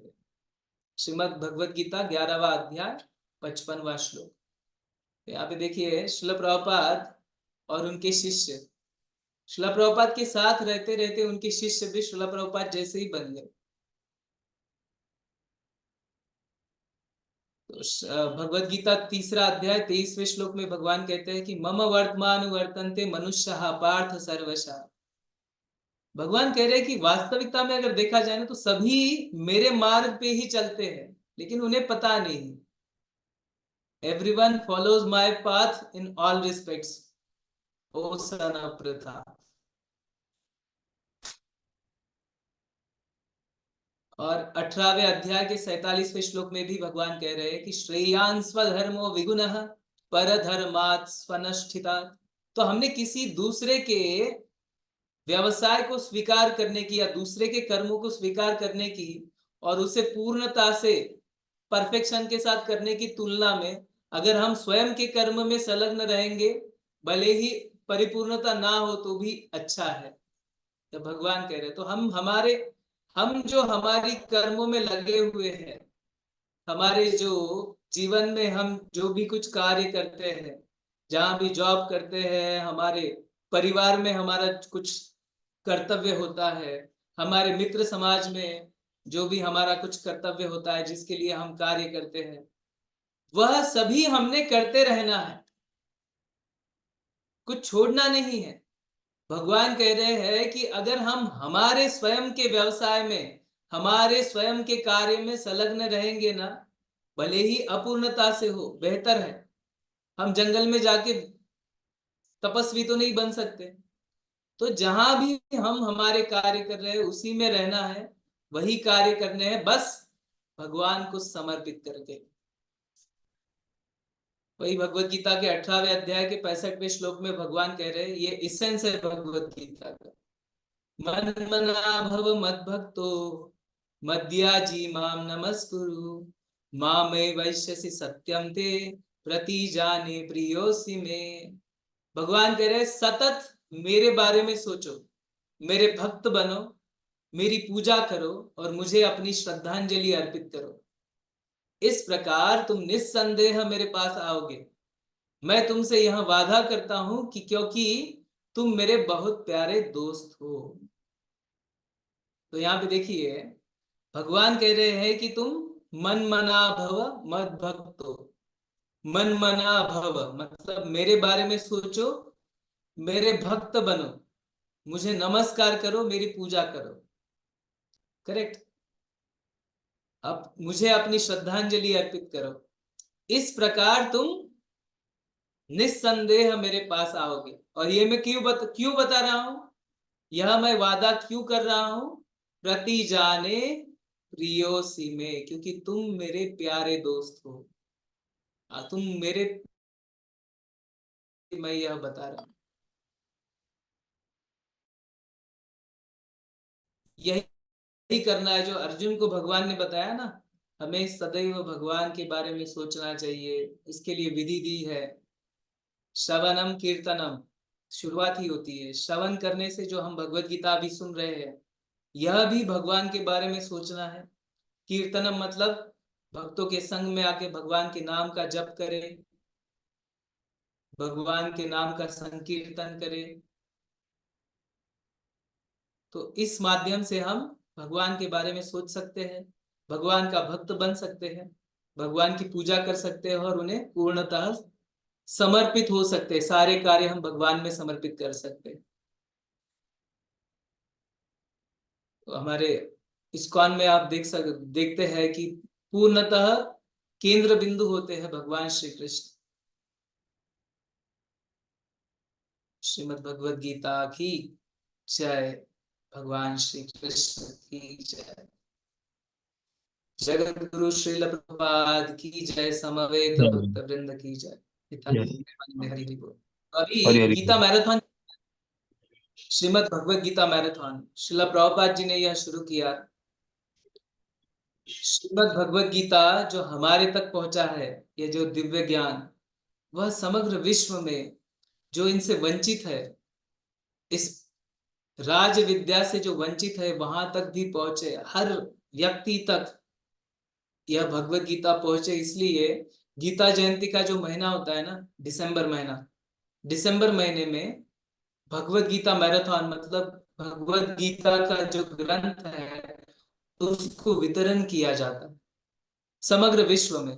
श्रीमद् भगवत गीता 11वां अध्याय 55वां श्लोक। यहाँ पे देखिए, श्रील प्रभुपाद और उनके शिष्य, श्रील प्रभुपाद के साथ रहते रहते उनके शिष्य भी श्रील प्रभुपाद जैसे ही बन गए। तो भगवत गीता 3रा अध्याय 23वें श्लोक में भगवान कहते हैं कि मम वर्तमान वर्तन्ते मनुष्यः पार्थ सर्वशः। भगवान कह रहे हैं कि वास्तविकता में अगर देखा जाए ना तो सभी मेरे मार्ग पे ही चलते हैं, लेकिन उन्हें पता नहीं। Everyone follows my path in all respects, O son of Pritha। और 18वें अध्याय के 47वें श्लोक में भी भगवान कह रहे हैं कि श्रेयान स्वधर्मो विगुणः परधर्मात् स्वनुष्ठितात्। तो हमने किसी दूसरे के व्यवसाय को स्वीकार करने की या दूसरे के कर्मों को स्वीकार करने की और उसे पूर्णता से परफेक्शन के साथ करने की तुलना में अगर हम स्वयं के कर्म में संलग्न रहेंगे, भले ही परिपूर्णता ना हो तो भी अच्छा है। तो भगवान कह रहे तो हम जो हमारी कर्मों में लगे हुए हैं, हमारे जो जीवन में हम जो भी कुछ कार्य करते हैं, जहां भी जॉब करते हैं, हमारे परिवार में हमारा कुछ कर्तव्य होता है, हमारे मित्र समाज में जो भी हमारा कुछ कर्तव्य होता है जिसके लिए हम कार्य करते हैं, वह सभी हमने करते रहना है, कुछ छोड़ना नहीं है। भगवान कह रहे हैं कि अगर हम हमारे स्वयं के व्यवसाय में, हमारे स्वयं के कार्य में संलग्न रहेंगे ना, भले ही अपूर्णता से हो, बेहतर है। हम जंगल में जाके तपस्वी तो नहीं बन सकते, तो जहां भी हम हमारे कार्य कर रहे हैं उसी में रहना है, वही कार्य करने हैं, बस भगवान को समर्पित करके। वही भगवत गीता के 18वें अध्याय के 65वें श्लोक में भगवान कह रहे हैं, ये इसेंस है भगवत गीता का। मन मना भव मद भक्तो मद्याजी माम नमस्कुरु मामे वैश्यसि सत्यम ते प्रति जाने प्रियोसि में। भगवान कह रहे सतत मेरे बारे में सोचो, मेरे भक्त बनो, मेरी पूजा करो और मुझे अपनी श्रद्धांजलि अर्पित करो। इस प्रकार तुम निस्संदेह मेरे पास आओगे। मैं तुमसे यह वादा करता हूं कि क्योंकि तुम मेरे बहुत प्यारे दोस्त हो। तो यहाँ पे देखिए भगवान कह रहे हैं कि तुम मन मना भव मद भक्तो। मन मना भव मतलब मेरे बारे में सोचो, मेरे भक्त बनो, मुझे नमस्कार करो, मेरी पूजा करो। करेक्ट। अब मुझे अपनी श्रद्धांजलि अर्पित करो। इस प्रकार तुम निस्संदेह मेरे पास आओगे। और ये मैं क्यों बता रहा हूं, यह मैं वादा क्यों कर रहा हूं, प्रति जाने प्रियोसी में, क्योंकि तुम मेरे प्यारे दोस्त हो। तुम मेरे, मैं यह बता रहा हूं, यही करना है जो अर्जुन को भगवान ने बताया ना। हमें सदैव भगवान के बारे में सोचना चाहिए, इसके लिए विधि दी है। श्रवणम कीर्तनम, शुरुआत ही होती है श्रवण करने से। जो हम भगवत गीता अभी सुन रहे हैं, यह भी भगवान के बारे में सोचना है। कीर्तनम मतलब भक्तों के संग में आके भगवान के नाम का जप करें, भगवान के नाम का संकीर्तन करें। तो इस माध्यम से हम भगवान के बारे में सोच सकते हैं, भगवान का भक्त बन सकते हैं, भगवान की पूजा कर सकते हैं और उन्हें पूर्णतः समर्पित हो सकते हैं। सारे कार्य हम भगवान में समर्पित कर सकते हैं। तो हमारे इस्कॉन में आप देखते हैं कि पूर्णतः केंद्र बिंदु होते हैं भगवान श्री कृष्ण। श्रीमद् भगवद गीता की जय। भगवान श्री कृष्ण की जय। जगत गुरु श्रील प्रभुपाद की जय। समवेत भक्त वृंद की जय। हरि हरि बोल। अभी हरी हरी गीता मैराथन, श्रीमद् भगवद गीता मैराथन श्रील प्रभुपाद जी ने यह शुरू किया। श्रीमद् भगवद गीता जो हमारे तक पहुंचा है, ये जो दिव्य ज्ञान, वह समग्र विश्व में जो इनसे वंचित है, इस राज विद्या से जो वंचित है, वहां तक भी पहुंचे, हर व्यक्ति तक यह भगवत गीता पहुंचे। इसलिए गीता जयंती का जो महीना होता है ना, दिसंबर महीना, दिसंबर महीने में भगवत गीता मैराथन मतलब भगवत गीता का जो ग्रंथ है उसको वितरण किया जाता है समग्र विश्व में।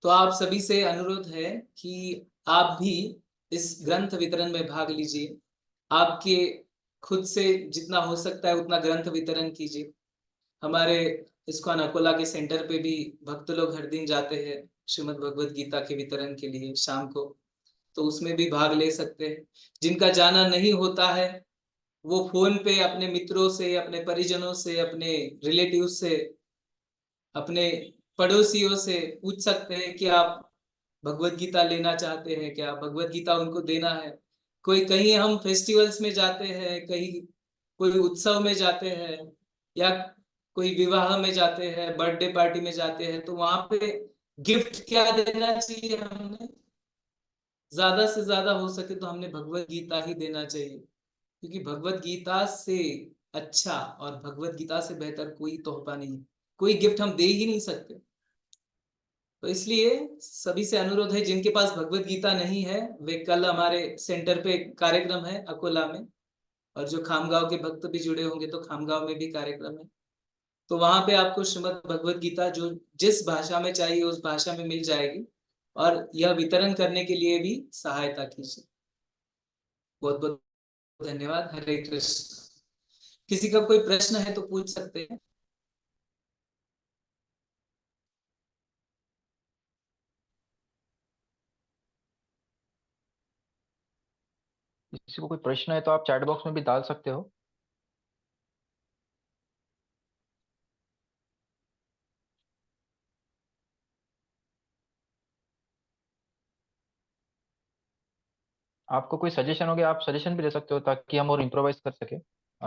तो आप सभी से अनुरोध है कि आप भी इस ग्रंथ वितरण में भाग लीजिए। आपके खुद से जितना हो सकता है उतना ग्रंथ वितरण कीजिए। हमारे इस्कॉन अकोला के सेंटर पे भी भक्त लोग हर दिन जाते हैं श्रीमद् भगवत गीता के वितरण के लिए शाम को, तो उसमें भी भाग ले सकते हैं। जिनका जाना नहीं होता है वो फोन पे अपने मित्रों से, अपने परिजनों से, अपने रिलेटिव से, अपने पड़ोसियों से पूछ सकते हैं कि आप भगवत गीता लेना चाहते हैं क्या, भगवत गीता उनको देना है। कोई कहीं हम फेस्टिवल्स में जाते हैं, कहीं कोई उत्सव में जाते हैं, या कोई विवाह में जाते हैं, बर्थडे पार्टी में जाते हैं, तो वहां पे गिफ्ट क्या देना चाहिए हमने? ज्यादा से ज्यादा हो सके तो हमने भगवत गीता ही देना चाहिए, क्योंकि भगवत गीता से अच्छा और भगवत गीता से बेहतर कोई तोहफा नहीं, कोई गिफ्ट हम दे ही नहीं सकते। तो इसलिए सभी से अनुरोध है, जिनके पास भगवत गीता नहीं है वे कल हमारे सेंटर पे कार्यक्रम है अकोला में, और जो खामगांव के भक्त भी जुड़े होंगे तो खामगांव में भी कार्यक्रम है। तो वहां पे आपको श्रीमद् भगवत गीता जो जिस भाषा में चाहिए उस भाषा में मिल जाएगी, और यह वितरण करने के लिए भी सहायता कीजिए। बहुत बहुत धन्यवाद। हरे कृष्ण। किसी का कोई प्रश्न है तो पूछ सकते हैं। किसी को कोई प्रश्न है तो आप चैट बॉक्स में भी डाल सकते हो। आपको कोई सजेशन हो गया, आप सजेशन भी दे सकते हो ताकि हम और इम्प्रोवाइज कर सके।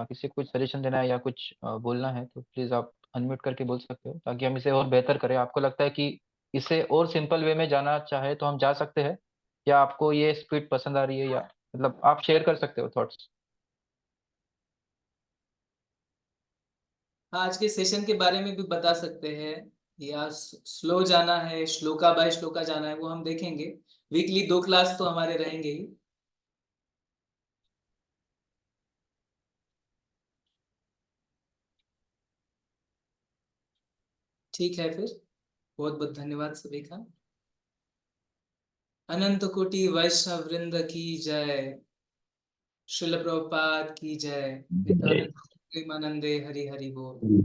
किसी को कुछ सजेशन देना है या कुछ बोलना है तो प्लीज आप अनम्यूट करके बोल सकते हो ताकि हम इसे और बेहतर करें। आपको लगता है कि इसे और सिंपल वे में जाना चाहे तो हम जा सकते हैं, या आपको ये स्पीड पसंद आ रही है, या मतलब आप शेयर कर सकते हो थॉट्स। हाँ, आज के सेशन के बारे में भी बता सकते हैं, या स्लो जाना है, श्लोका बाय श्लोका जाना है, वो हम देखेंगे। वीकली 2 क्लास तो हमारे रहेंगे ही। ठीक है फिर। बहुत बहुत धन्यवाद सभी का। अनंत कोटि वैष्णव वृंद की जय। शिल प्रभुपाद की जय। नित्यानंद प्रेमानंदे हरि हरि बोल।